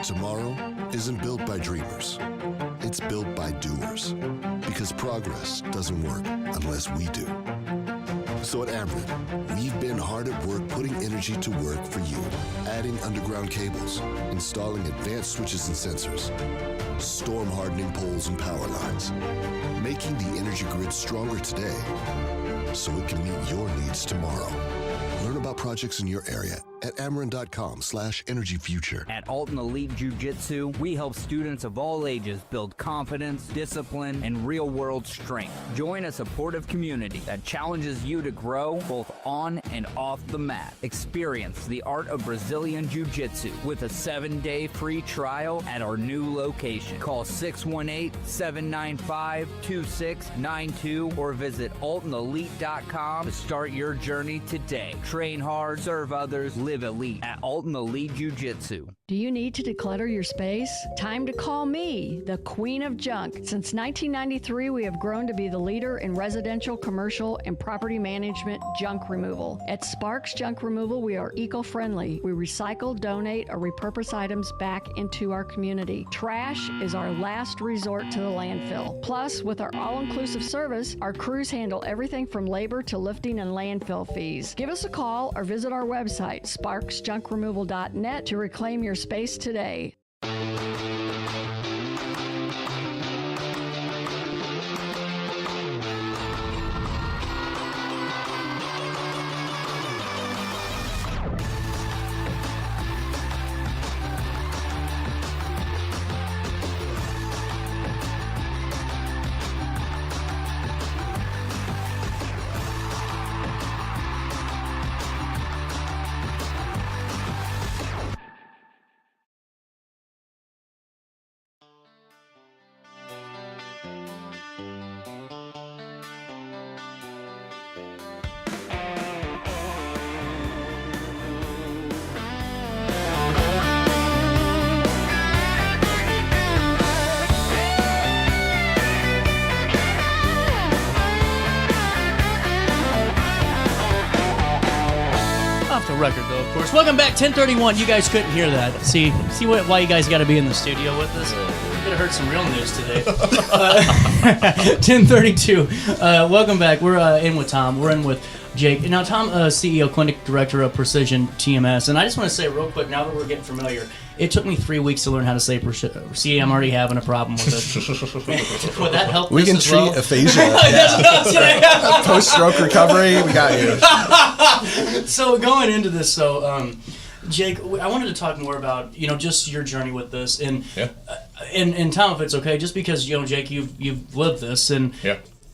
Tomorrow isn't built by dreamers. It's built by doers. Because progress doesn't work unless we do. So at Ameren, we've been hard at work putting energy to work for you. Adding underground cables, installing advanced switches and sensors, storm hardening poles and power lines, making the energy grid stronger today so it can meet your needs tomorrow. Learn about projects in your area at Ameren.com/energyfuture. At Alton Elite Jiu-Jitsu, we help students of all ages build confidence, discipline, and real-world strength. Join a supportive community that challenges you to grow both on and off the mat. Experience the art of Brazilian Jiu-Jitsu with a 7-day free trial at our new location. Call 618-795-2692 or visit altonelite.com to start your journey today. Train hard, serve others, live elite at Alton Elite Jiu-Jitsu. Do you need to declutter your space? Time to call me, the Queen of Junk. Since 1993, we have grown to be the leader in residential, commercial, and property management junk removal. At Sparks Junk Removal, we are eco-friendly. We recycle, donate, or repurpose items back into our community. Trash is our last resort to the landfill. Plus, with our all-inclusive service, our crews handle everything from labor to lifting and landfill fees. Give us a call or visit our website, sparksjunkremoval.net, to reclaim your space today. off the record, though, of course. Welcome back, 1031. You guys couldn't hear that. See why you guys got to be in the studio with us? Could have heard some real news today. 1032. Welcome back. We're in with Tom. We're in with Jake. Now, Tom, CEO, Clinic Director of Precision TMS. And I just want to say real quick, now that we're getting familiar, it took me 3 weeks to learn how to say See, I'm already having a problem with it. Would that help? We can treat aphasia. Post-stroke recovery, we got you. So going into this, Jake, I wanted to talk more about just your journey with this, and Tom, if it's okay, just because Jake, you've lived this, and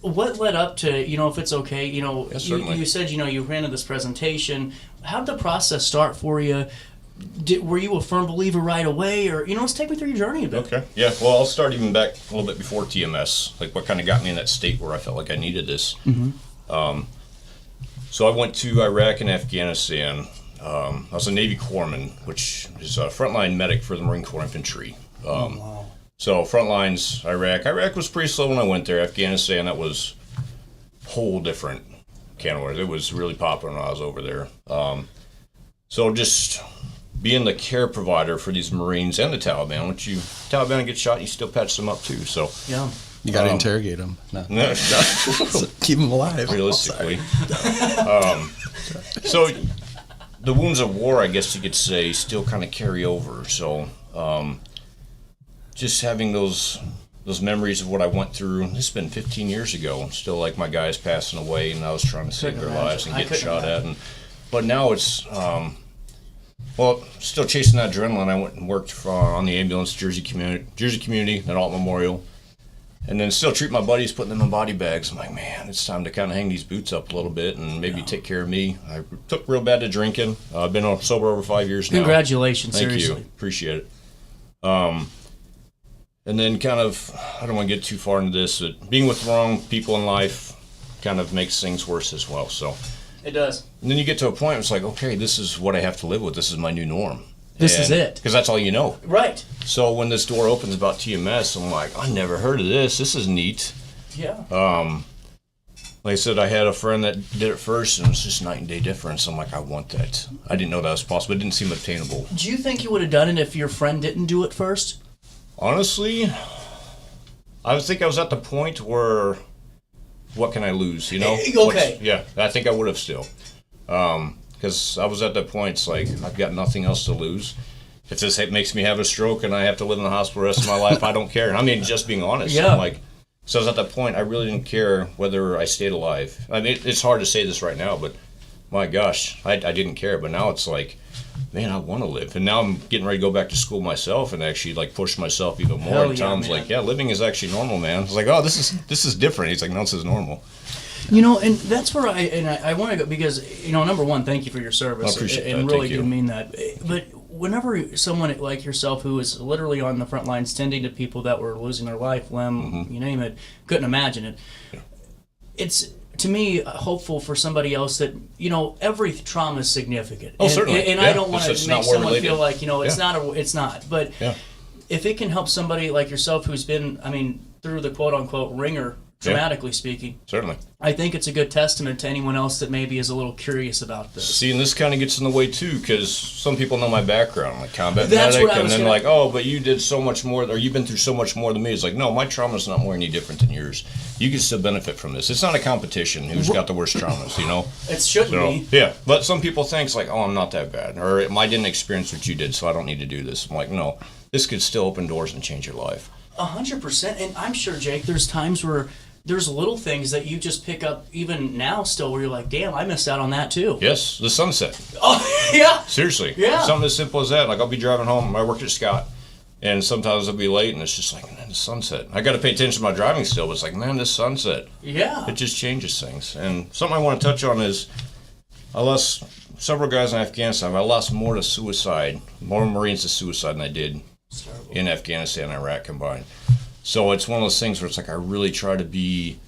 what led up to if it's okay, you said you ran to this presentation. How did the process start for you? Were you a firm believer right away, or let's take me through your journey a bit. Okay. Yeah. Well, I'll start even back a little bit before TMS. Like what kind of got me in that state where I felt like I needed this. Mm-hmm. So I went to Iraq and Afghanistan. I was a Navy corpsman, which is a frontline medic for the Marine Corps Infantry. Wow. So front lines, Iraq was pretty slow when I went there. Afghanistan, that was a whole different can of worms. It was really popular when I was over there. So just being the care provider for these Marines and the Taliban, Taliban get shot, you still patch them up too. So yeah, you got to interrogate them. No. Keep them alive. Realistically. So the wounds of war, I guess you could say, still kind of carry over. So just having those memories of what I went through. It's been 15 years ago. Still, like my guys passing away, and I was trying to save their lives and getting shot at. But now it's still chasing that adrenaline. I went and worked on the ambulance, Jersey Community, at Alton Memorial, and then still treat my buddies, putting them in body bags. I'm like, man, it's time to kind of hang these boots up a little bit and maybe take care of me. I took real bad to drinking. I've been sober over 5 years now. Congratulations, Thank seriously. you, appreciate it. And then kind of, I don't want to get too far into this, but being with the wrong people in life kind of makes things worse as well. So it does. And then you get to a point where it's like, okay, this is what I have to live with. This is my new norm. This is it. Because that's all you know. Right. So when this door opens about TMS, I'm like, I never heard of this. This is neat. Yeah. Like I said, I had a friend that did it first, and it was just night and day difference. I'm like, I want that. I didn't know that was possible. It didn't seem obtainable. Do you think you would have done it if your friend didn't do it first? Honestly, I think I was at the point where, what can I lose, Okay. Yeah, I think I would have still. Because I was at that point, it's like, I've got nothing else to lose. If this makes me have a stroke and I have to live in the hospital the rest of my life, I don't care. I mean, just being honest. Yeah. I'm like, so I was at that point, I really didn't care whether I stayed alive. I mean, it's hard to say this right now, but my gosh, I didn't care. But now it's like, man, I want to live. And now I'm getting ready to go back to school myself and actually like push myself even more. Hell and yeah, Tom's man. like, yeah, living is actually normal, man. I was like, oh, this is different. He's like, no, this is normal. And that's where I want to go, because number one, thank you for your service. I appreciate and that. really Thank do you. mean that. But whenever someone like yourself, who is literally on the front lines tending to people that were losing their life, limb, you name it, couldn't imagine it. Yeah. It's, to me, hopeful for somebody else that every trauma is significant. Oh, certainly. And I don't want to make someone feel like it's not. But yeah. if it can help somebody like yourself who's been, through the quote unquote ringer, dramatically speaking, certainly, I think it's a good testament to anyone else that maybe is a little curious about this. See, and this kind of gets in the way too, because some people know my background, like combat That's medic, what I and was then gonna... like, oh, but you did so much more, or you've been through so much more than me. It's like, no, my trauma's not more any different than yours. You can still benefit from this. It's not a competition who's got the worst traumas, It shouldn't be. Yeah, but some people think it's like, oh, I'm not that bad, or I didn't experience what you did, so I don't need to do this. I'm like, no, this could still open doors and change your life. 100%, and I'm sure, Jake, there's times where there's little things that you just pick up even now still where you're like, damn, I missed out on that too. Yes, the sunset. Oh, yeah. Seriously. Yeah. Something as simple as that. Like, I'll be driving home. I worked at Scott, and sometimes I'll be late, and it's just like, man, the sunset. I got to pay attention to my driving still, but it's like, man, this sunset. Yeah. It just changes things. And something I want to touch on is I lost several guys in Afghanistan. I lost more to suicide, more Marines to suicide than I did in Afghanistan and Iraq combined. So it's one of those things where it's like I really try to be,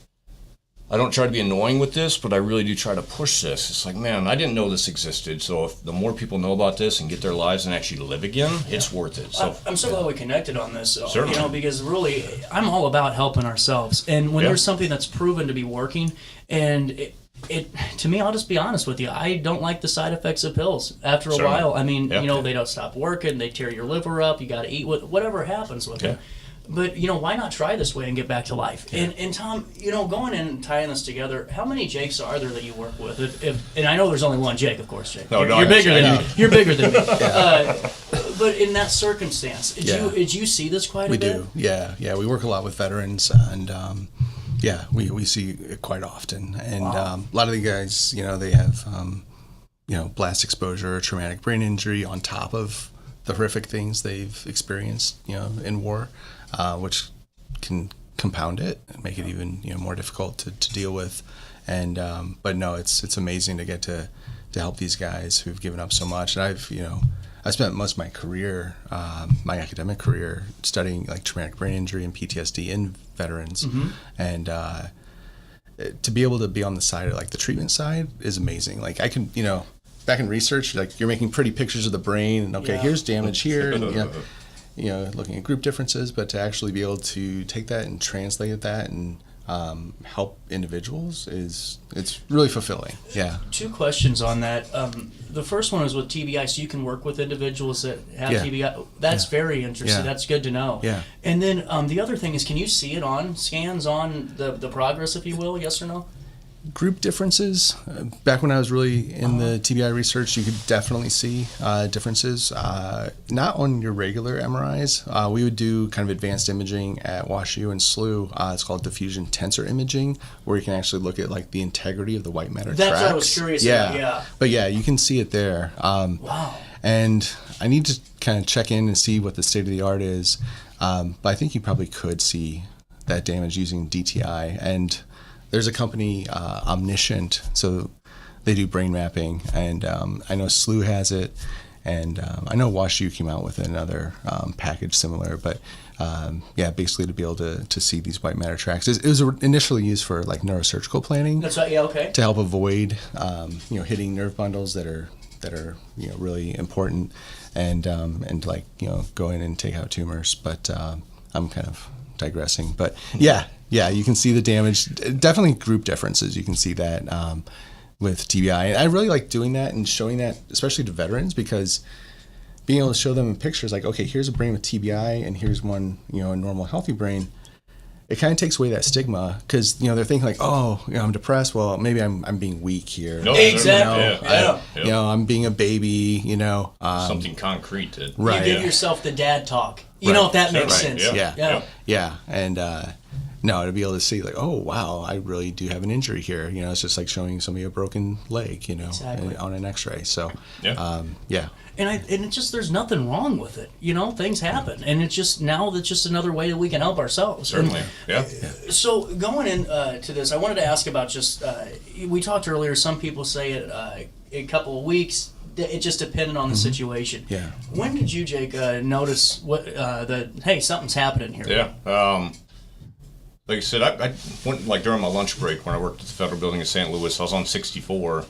I don't try to be annoying with this, but I really do try to push this. It's like, man, I didn't know this existed. So if the more people know about this and get their lives and actually live again, it's worth it. So I'm so glad we connected on this. Certainly. Because really, I'm all about helping ourselves. And when there's something that's proven to be working, and to me, I'll just be honest with you. I don't like the side effects of pills. After a Certainly. while, I mean, Yep. you know, they don't stop working. They tear your liver up. You got to eat with whatever happens with it. But, you know, why not try this way and get back to life? And Tom, you know, going in and tying this together, how many Jakes are there that you work with? And I know there's only one Jake, of course, Jake. You're bigger than me. You're bigger than me. But in that circumstance, did you see this quite a bit? We do. Yeah. We work a lot with veterans, and we see it quite often. And a lot of the guys, you know, they have, you know, blast exposure, traumatic brain injury on top of the horrific things they've experienced, you know, in war, which can compound it and make it even, you know, more difficult to deal with. And but no, it's amazing to get to help these guys who've given up so much. And I spent most of my career, my academic career, studying like traumatic brain injury and PTSD in veterans, and to be able to be on the side of like the treatment side is amazing. Like I can, you know, back in research, like you're making pretty pictures of the brain, and here's damage here, and you know, looking at group differences, but to actually be able to take that and translate that and help individuals it's really fulfilling. Yeah. Two questions on that. The first one is with TBI, so you can work with individuals that have TBI. That's very interesting. That's good to know. Yeah. And then the other thing is, can you see it on scans on the progress, if you will, yes or no? Group differences. Back when I was really in the TBI research, you could definitely see differences. Not on your regular MRIs. We would do kind of advanced imaging at WashU and SLU. It's called diffusion tensor imaging, where you can actually look at like the integrity of the white matter tracks. That's what I was curious about. Yeah. But yeah, you can see it there. Wow. And I need to kind of check in and see what the state of the art is. But I think you probably could see that damage using DTI. And there's a company, Omniscient, so they do brain mapping, and I know SLU has it, and I know WashU came out with another package similar, but basically to be able to see these white matter tracks. It was initially used for like neurosurgical planning. That's right. Yeah. Okay. To help avoid hitting nerve bundles that are really important, and like go in and take out tumors. But I'm kind of digressing, but yeah, you can see the damage. Definitely group differences. You can see that with TBI. And I really like doing that and showing that, especially to veterans, because being able to show them in pictures like, okay, here's a brain with TBI and here's one, a normal healthy brain. It kind of takes away that stigma, because they're thinking like, oh, I'm depressed. Well, maybe I'm being weak here. No, exactly. I'm being a baby. Something concrete. Right. You give yourself the dad talk. You know, if that makes sense. Yeah. And no, to be able to see like, oh wow, I really do have an injury here. It's just like showing somebody a broken leg. Exactly. On an X-ray. So yeah. And it's just, there's nothing wrong with it. Things happen, and it's just now that's just another way that we can help ourselves. Certainly. So going into this, I wanted to ask about just we talked earlier. Some people say it a couple of weeks. It just depended on the situation. Yeah. When did you, Jake, notice that hey, something's happening here? Yeah. Like I said, I went like during my lunch break when I worked at the Federal Building in St. Louis. I was on 64.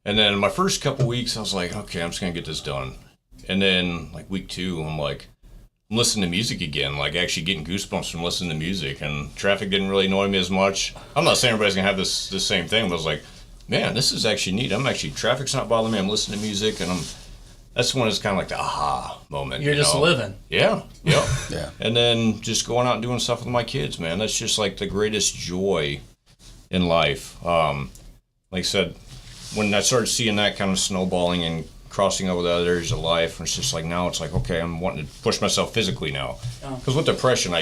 And then my first couple weeks, I was like, okay, I'm just going to get this done. And then like week 2, I'm listening to music again, like actually getting goosebumps from listening to music. And traffic didn't really annoy me as much. I'm not saying everybody's going to have this same thing, but I was like, man, this is actually neat. Traffic's not bothering me. I'm listening to music, and that's when it's kind of like the aha moment. You're just living. Yeah. Yeah. And then just going out and doing stuff with my kids, man. That's just like the greatest joy in life. Like I said, when I started seeing that kind of snowballing and crossing over the other areas of life, and it's just like now it's like, okay, I'm wanting to push myself physically now. Because with depression,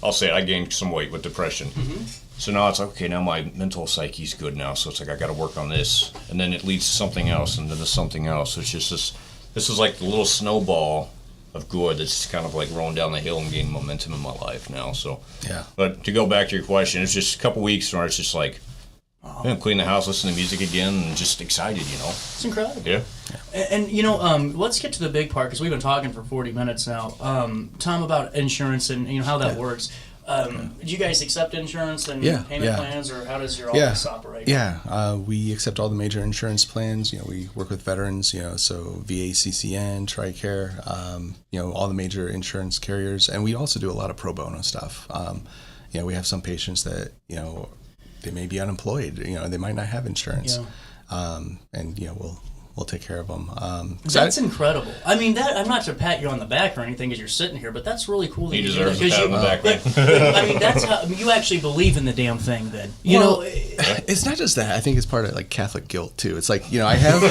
I'll say it, I gained some weight with depression. Mm-hmm. So now it's like, okay, now my mental psyche's good now, so it's like I got to work on this. And then it leads to something else, and then to something else. So it's just this is like the little snowball of good that's kind of like rolling down the hill and gaining momentum in my life now. So yeah. But to go back to your question, it's just a couple weeks where it's just like, I'm clean the house, listen to music again, and just excited, It's incredible. Yeah. And let's get to the big part, because we've been talking for 40 minutes now. Tom, about insurance and how that works. Do you guys accept insurance and payment plans, or how does your office operate? Yeah, we accept all the major insurance plans. We work with veterans, so VA, CCN, TRICARE, all the major insurance carriers, and we also do a lot of pro bono stuff. We have some patients that, they may be unemployed. They might not have insurance. Yeah. And we'll take care of them. That's incredible. I mean, that I'm not to pat you on the back or anything as you're sitting here, but that's really cool. That He you deserves do that, a pat on the back, man. I mean, that's how you actually believe in the damn thing. Then it's not just that. I think it's part of like Catholic guilt too. It's like I have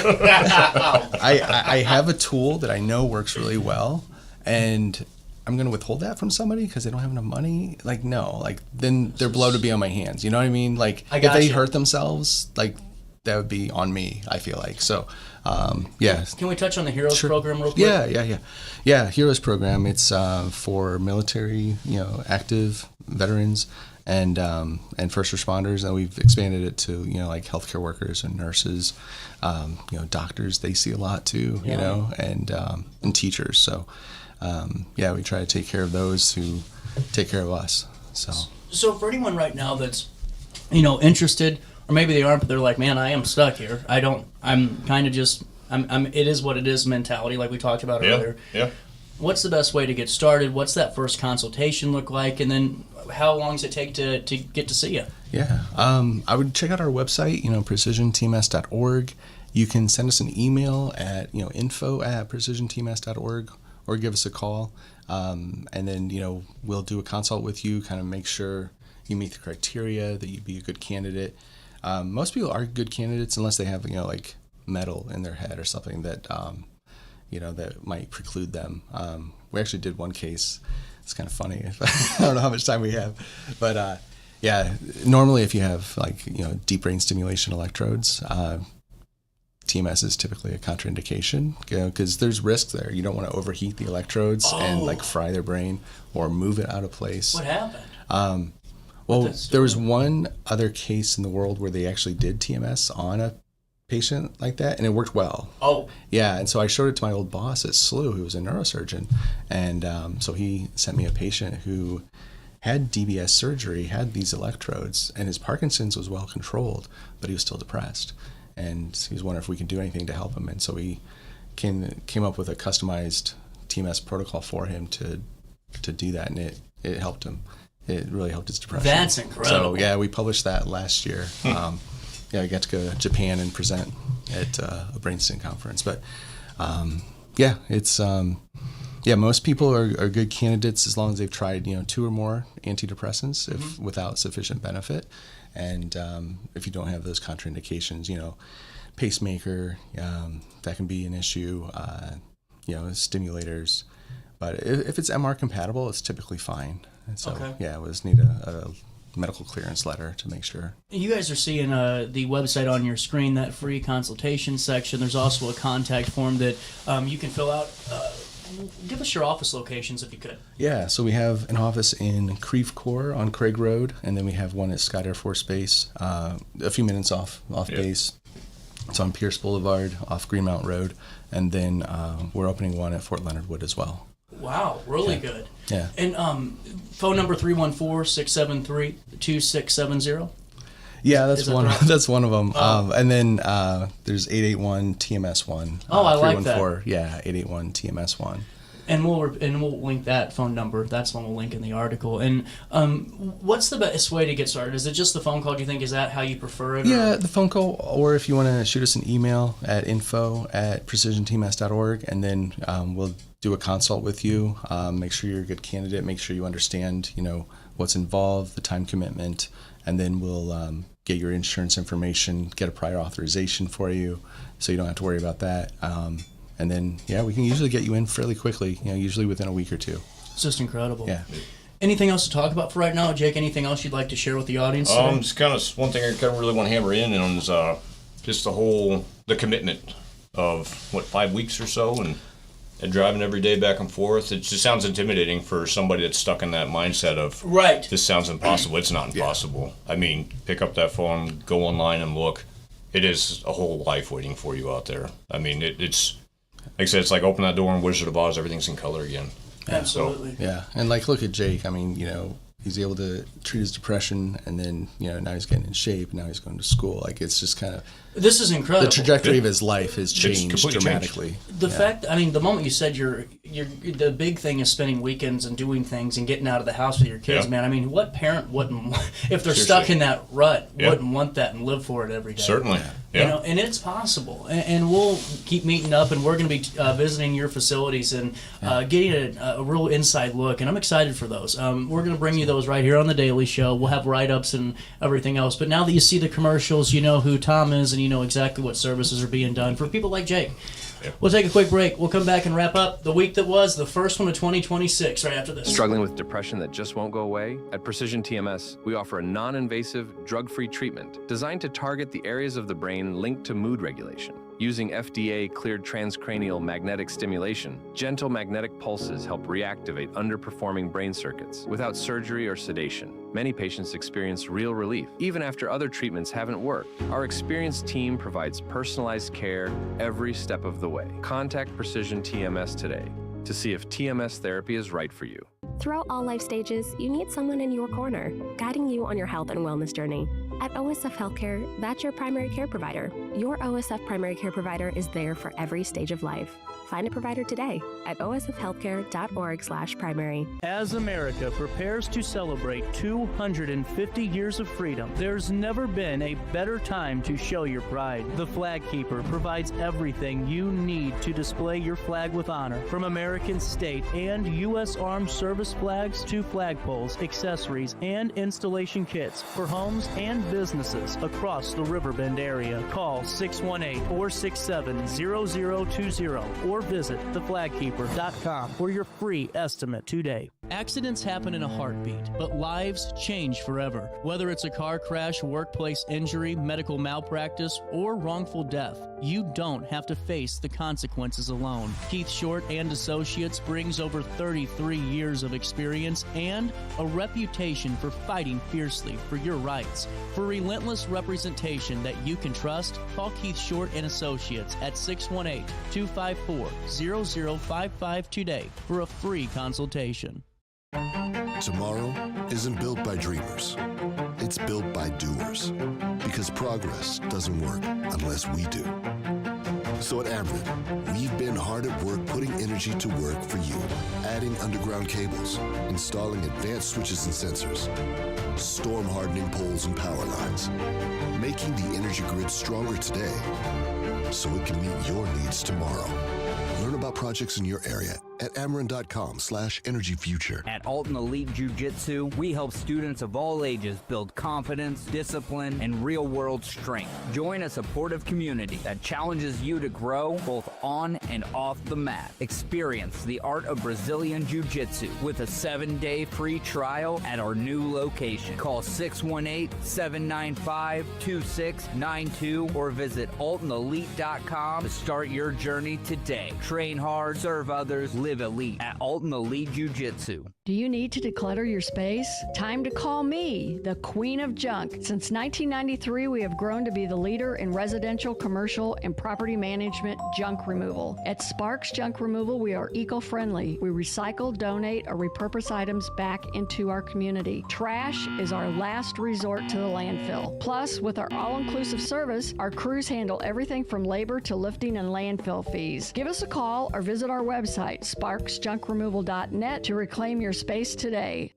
I have a tool that I know works really well, and I'm going to withhold that from somebody because they don't have enough money. Like no, like then their blood would be on my hands. You know what I mean? Like if they hurt themselves, like that would be on me. I feel like so. Yeah. Can we touch on the Heroes program real quick? Yeah. Heroes program. It's for military, active veterans and first responders, and we've expanded it to like healthcare workers and nurses, doctors. They see a lot too, and teachers. So we try to take care of those who take care of us. So for anyone right now that's interested. Or maybe they aren't, but they're like, man, I am stuck here. I'm kind of just, it is what it is mentality, like we talked about earlier. Yeah. What's the best way to get started? What's that first consultation look like? And then how long does it take to get to see you? Yeah. I would check out our website, precisiontms.org. You can send us an email at, info@precisiontms.org or give us a call. And then, we'll do a consult with you, kind of make sure you meet the criteria, that you'd be a good candidate. Most people are good candidates unless they have, like metal in their head or something that, that might preclude them. We actually did one case. It's kind of funny. I don't know how much time we have, but normally if you have like, deep brain stimulation electrodes, TMS is typically a contraindication because there's risks there. You don't want to overheat the electrodes and like fry their brain or move it out of place. What happened? Well, there was one other case in the world where they actually did TMS on a patient like that, and it worked well. Oh. Yeah, and so I showed it to my old boss at SLU, who was a neurosurgeon, and so he sent me a patient who had DBS surgery, had these electrodes, and his Parkinson's was well controlled, but he was still depressed. And he was wondering if we could do anything to help him, and so we came up with a customized TMS protocol for him to do that, and it helped him. It really helped his depression. That's incredible. So, we published that last year. I got to go to Japan and present at a brainstem conference. But, it's, most people are good candidates as long as they've tried, 2 or more antidepressants without sufficient benefit. And if you don't have those contraindications, pacemaker, that can be an issue, stimulators. But if it's MR compatible, it's typically fine. And so, we just need a medical clearance letter to make sure. You guys are seeing the website on your screen, that free consultation section. There's also a contact form that you can fill out. Give us your office locations if you could. Yeah, so we have an office in Creve Coeur on Craig Road, and then we have one at Scott Air Force Base, a few minutes off base. It's on Pierce Boulevard, off Greenmount Road, and then we're opening one at Fort Leonard Wood as well. Wow, really good. Yeah. And phone number 314-673-2670. Yeah, that's one. That's one of them. And then there's 881-TMS1. I like that. 881-TMS1. And we'll link that phone number. That's one we'll link in the article. And what's the best way to get started? Is it just the phone call? Do you think is that how you prefer it? Yeah, the phone call, or if you want to shoot us an email at info@precisiontms.org, and then we'll do a consult with you. Make sure you're a good candidate. Make sure you understand, what's involved, the time commitment, and then we'll get your insurance information, get a prior authorization for you, so you don't have to worry about that. And then, we can usually get you in fairly quickly, usually within a week or two. It's just incredible. Yeah. Anything else to talk about for right now, Jake? Anything else you'd like to share with the audience? Just kind of one thing I kind of really want to hammer in on is just the commitment of 5 weeks or so, and driving every day back and forth. It just sounds intimidating for somebody that's stuck in that mindset of this sounds impossible. It's not impossible. I mean, pick up that phone, go online and look. It is a whole life waiting for you out there. I mean, it's like I said, it's like open that door in Wizard of Oz, everything's in color again. Absolutely. So, and look at Jake. I mean, he's able to treat his depression, and then, now he's getting in shape, and now he's going to school. Like, it's just kind of... This is incredible. The trajectory of his life has changed dramatically. The fact, the moment you said you're the big thing is spending weekends and doing things and getting out of the house with your kids, man. I mean, what parent wouldn't, if they're stuck in that rut, wouldn't want that and live for it every day? Certainly. You know, and it's possible. And we'll keep meeting up, and we're going to be visiting your facilities and getting a real inside look. And I'm excited for those. We're going to bring you those right here on the Daily Show. We'll have write-ups and everything else. But now that you see the commercials, you know who Tom is, and you know exactly what services are being done for people like Jake. We'll take a quick break. We'll come back and wrap up the week that was, the first one of 2026, right after this. Struggling with depression that just won't go away? At Precision TMS, we offer a non-invasive, drug-free treatment designed to target the areas of the brain linked to mood regulation. Using FDA-cleared transcranial magnetic stimulation, gentle magnetic pulses help reactivate underperforming brain circuits without surgery or sedation. Many patients experience real relief, even after other treatments haven't worked. Our experienced team provides personalized care every step of the way. Contact Precision TMS today to see if TMS therapy is right for you. Throughout all life stages, you need someone in your corner, guiding you on your health and wellness journey. At OSF Healthcare, that's your primary care provider. Your OSF primary care provider is there for every stage of life. Find a provider today at osfhealthcare.org/primary. As America prepares to celebrate 250 years of freedom, there's never been a better time to show your pride. The Flag Keeper provides everything you need to display your flag with honor, from American state and U.S. Armed Service flags to flagpoles, accessories, and installation kits for homes and businesses across the Riverbend area. Call 618-467-0020 or visit theflagkeeper.com for your free estimate today. Accidents happen in a heartbeat, but lives change forever. Whether it's a car crash, workplace injury, medical malpractice, or wrongful death, you don't have to face the consequences alone. Keith Short and Associates brings over 33 years of experience and a reputation for fighting fiercely for your rights. For relentless representation that you can trust, call Keith Short and Associates at 618-254-0055 today for a free consultation. Tomorrow isn't built by dreamers. It's built by doers. Because progress doesn't work unless we do. So at Ameren, we've been hard at work putting energy to work for you. Adding underground cables, installing advanced switches and sensors, storm hardening poles and power lines, making the energy grid stronger today so it can meet your needs tomorrow. Learn about projects in your area at Ameren.com/energyfuture. At Alton Elite Jiu-Jitsu, we help students of all ages build confidence, discipline, and real-world strength. Join a supportive community that challenges you to grow both on and off the mat. Experience the art of Brazilian Jiu-Jitsu with a 7-day free trial at our new location. Call 618-795-2692 or visit AltonElite.com to start your journey today. Train hard, serve others, live elite at Alton Elite Jiu-Jitsu. Do you need to declutter your space? Time to call me, the Queen of Junk. Since 1993, we have grown to be the leader in residential, commercial, and property management junk removal. At Sparks Junk Removal, we are eco-friendly. We recycle, donate, or repurpose items back into our community. Trash is our last resort to the landfill. Plus, with our all-inclusive service, our crews handle everything from labor to lifting and landfill fees. Give us a call or visit our website, sparksjunkremoval.net, to reclaim your space today.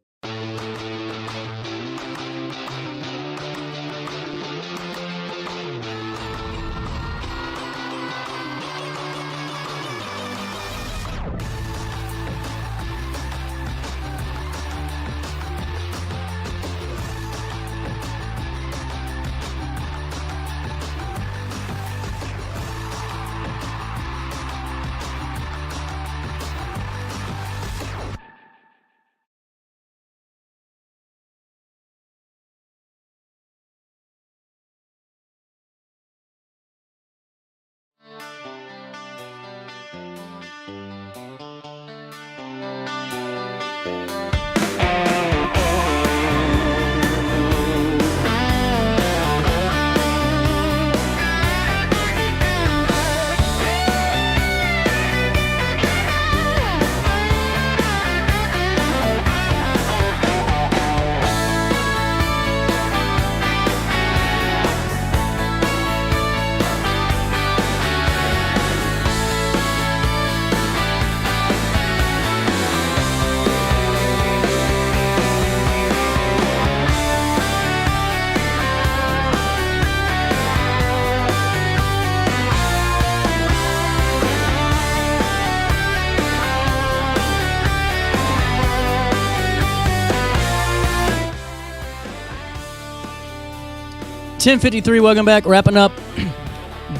10:53, welcome back. Wrapping up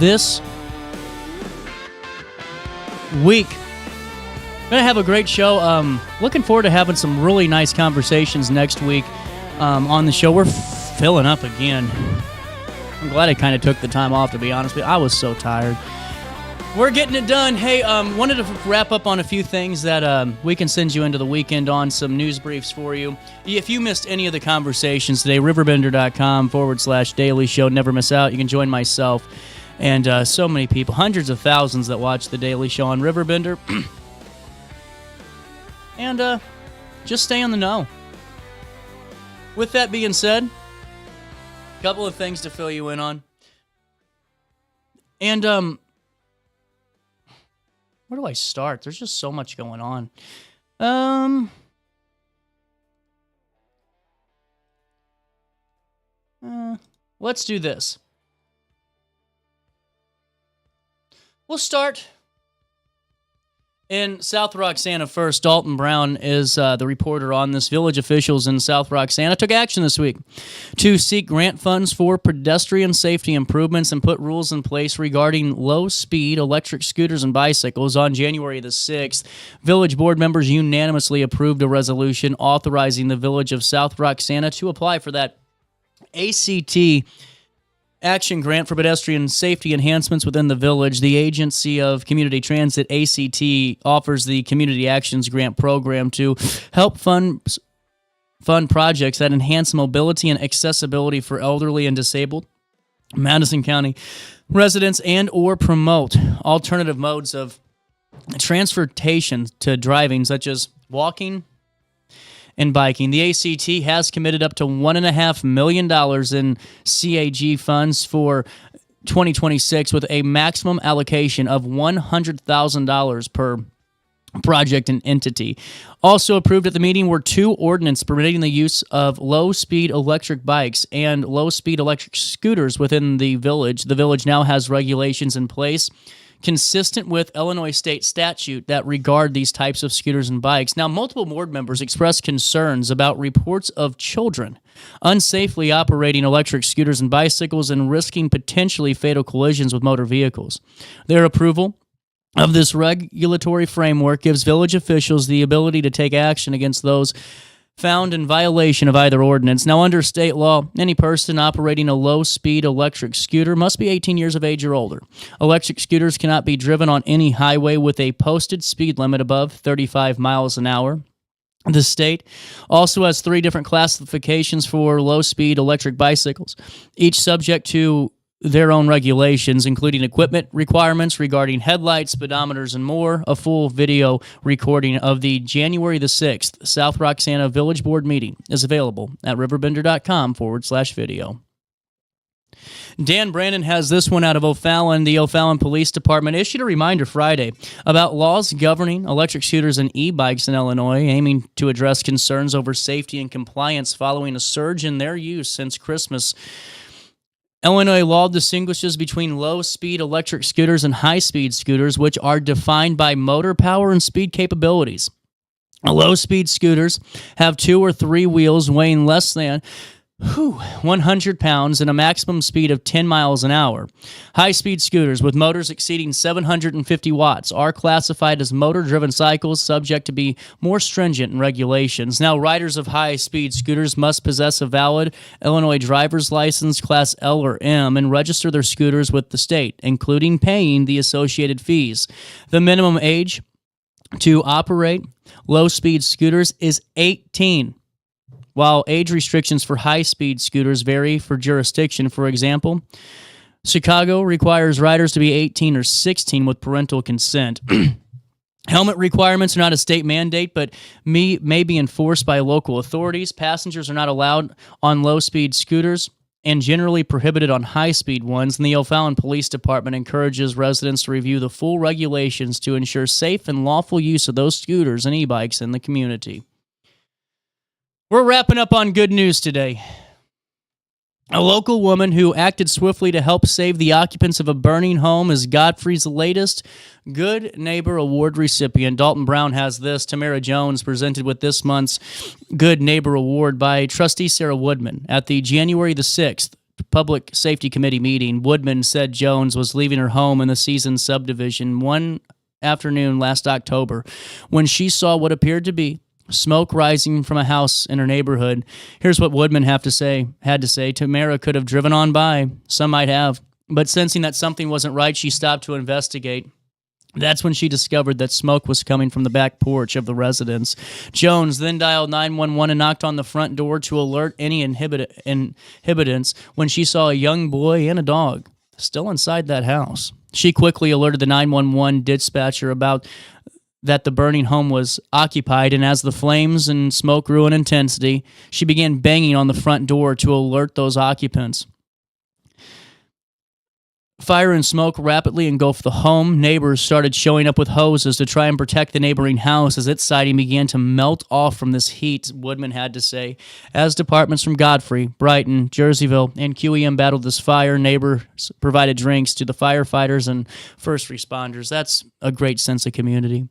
this week. Gonna have a great show. Looking forward to having some really nice conversations next week on the show. We're filling up again. I'm glad I kind of took the time off, to be honest with you. I was so tired. We're getting it done. Hey, wanted to wrap up on a few things that we can send you into the weekend on, some news briefs for you. If you missed any of the conversations today, RiverBender.com /daily show. Never miss out. You can join myself and so many people, hundreds of thousands that watch the Daily Show on Riverbender. And just stay on the know. With that being said, a couple of things to fill you in on. And where do I start? There's just so much going on. Let's do this. We'll start in South Roxana first. Dalton Brown is the reporter on this. Village officials in South Roxana took action this week to seek grant funds for pedestrian safety improvements and put rules in place regarding low-speed electric scooters and bicycles. On January the 6th, village board members unanimously approved a resolution authorizing the village of South Roxana to apply for that ACT Action Grant for pedestrian safety enhancements within the village. The Agency of Community Transit, ACT, offers the Community Actions Grant program to help fund projects that enhance mobility and accessibility for elderly and disabled Madison County residents and or promote alternative modes of transportation to driving, such as walking and biking. The ACT has committed up to $1.5 million in CAG funds for 2026 with a maximum allocation of $100,000 per project and entity. Also approved at the meeting were 2 ordinances permitting the use of low-speed electric bikes and low-speed electric scooters within the village. The village now has regulations in place consistent with Illinois state statute that regard these types of scooters and bikes. Now, multiple board members expressed concerns about reports of children unsafely operating electric scooters and bicycles and risking potentially fatal collisions with motor vehicles. Their approval of this regulatory framework gives village officials the ability to take action against those found in violation of either ordinance. Now, under state law, any person operating a low-speed electric scooter must be 18 years of age or older. Electric scooters cannot be driven on any highway with a posted speed limit above 35 miles an hour. The state also has 3 different classifications for low-speed electric bicycles, each subject to their own regulations, including equipment requirements regarding headlights, speedometers, and more. A full video recording of the January the 6th South Roxana Village Board meeting is available at RiverBender.com /video. Dan Brandon has this one out of O'Fallon. The O'Fallon Police Department issued a reminder Friday about laws governing electric scooters and e-bikes in Illinois, aiming to address concerns over safety and compliance following a surge in their use since Christmas. Illinois law distinguishes between low-speed electric scooters and high-speed scooters, which are defined by motor power and speed capabilities. Low-speed scooters have 2 or 3 wheels weighing less than 100 pounds and a maximum speed of 10 miles an hour. High-speed scooters with motors exceeding 750 watts are classified as motor-driven cycles, subject to be more stringent in regulations. Now, riders of high-speed scooters must possess a valid Illinois driver's license Class L or M and register their scooters with the state, including paying the associated fees. The minimum age to operate low-speed scooters is 18. While age restrictions for high-speed scooters vary for jurisdiction. For example, Chicago requires riders to be 18 or 16 with parental consent. Helmet requirements are not a state mandate, but may be enforced by local authorities. Passengers are not allowed on low-speed scooters and generally prohibited on high-speed ones. And the O'Fallon Police Department encourages residents to review the full regulations to ensure safe and lawful use of those scooters and e-bikes in the community. We're wrapping up on good news today. A local woman who acted swiftly to help save the occupants of a burning home is Godfrey's latest Good Neighbor Award recipient. Dalton Brown has this. Tamara Jones presented with this month's Good Neighbor Award by trustee Sarah Woodman at the January the 6th Public Safety Committee meeting, Woodman said Jones was leaving her home in the Seasons subdivision one afternoon last October when she saw what appeared to be smoke rising from a house in her neighborhood. Here's what Woodman had to say. Tamara could have driven on by. Some might have. But sensing that something wasn't right, she stopped to investigate. That's when she discovered that smoke was coming from the back porch of the residence. Jones then dialed 911 and knocked on the front door to alert any inhabitants when she saw a young boy and a dog still inside that house. She quickly alerted the 911 dispatcher about that the burning home was occupied, and as the flames and smoke grew in intensity, she began banging on the front door to alert those occupants. Fire and smoke rapidly engulfed the home. Neighbors started showing up with hoses to try and protect the neighboring house as its siding began to melt off from this heat, Woodman had to say. As departments from Godfrey, Brighton, Jerseyville, and QEM battled this fire, neighbors provided drinks to the firefighters and first responders. That's a great sense of community.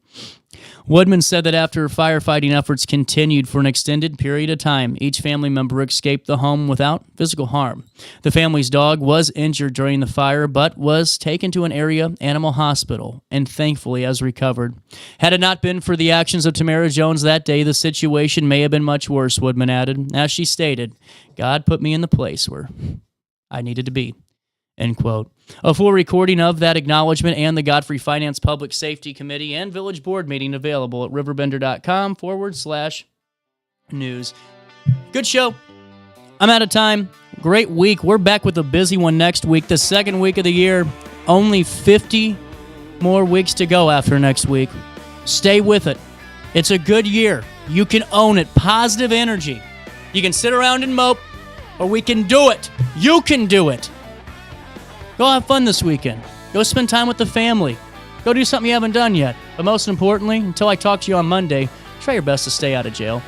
Woodman said that after firefighting efforts continued for an extended period of time, each family member escaped the home without physical harm. The family's dog was injured during the fire, but was taken to an area animal hospital and thankfully has recovered. Had it not been for the actions of Tamara Jones that day, the situation may have been much worse, Woodman added. As she stated, God put me in the place where I needed to be. End quote. A full recording of that acknowledgement and the Godfrey Finance Public Safety Committee and Village Board meeting available at RiverBender.com/news. Good show. I'm out of time. Great week. We're back with a busy one next week, the second week of the year. Only 50 more weeks to go after next week. Stay with it. It's a good year. You can own it. Positive energy. You can sit around and mope, or we can do it. You can do it. Go have fun this weekend. Go spend time with the family. Go do something you haven't done yet. But most importantly, until I talk to you on Monday, try your best to stay out of jail.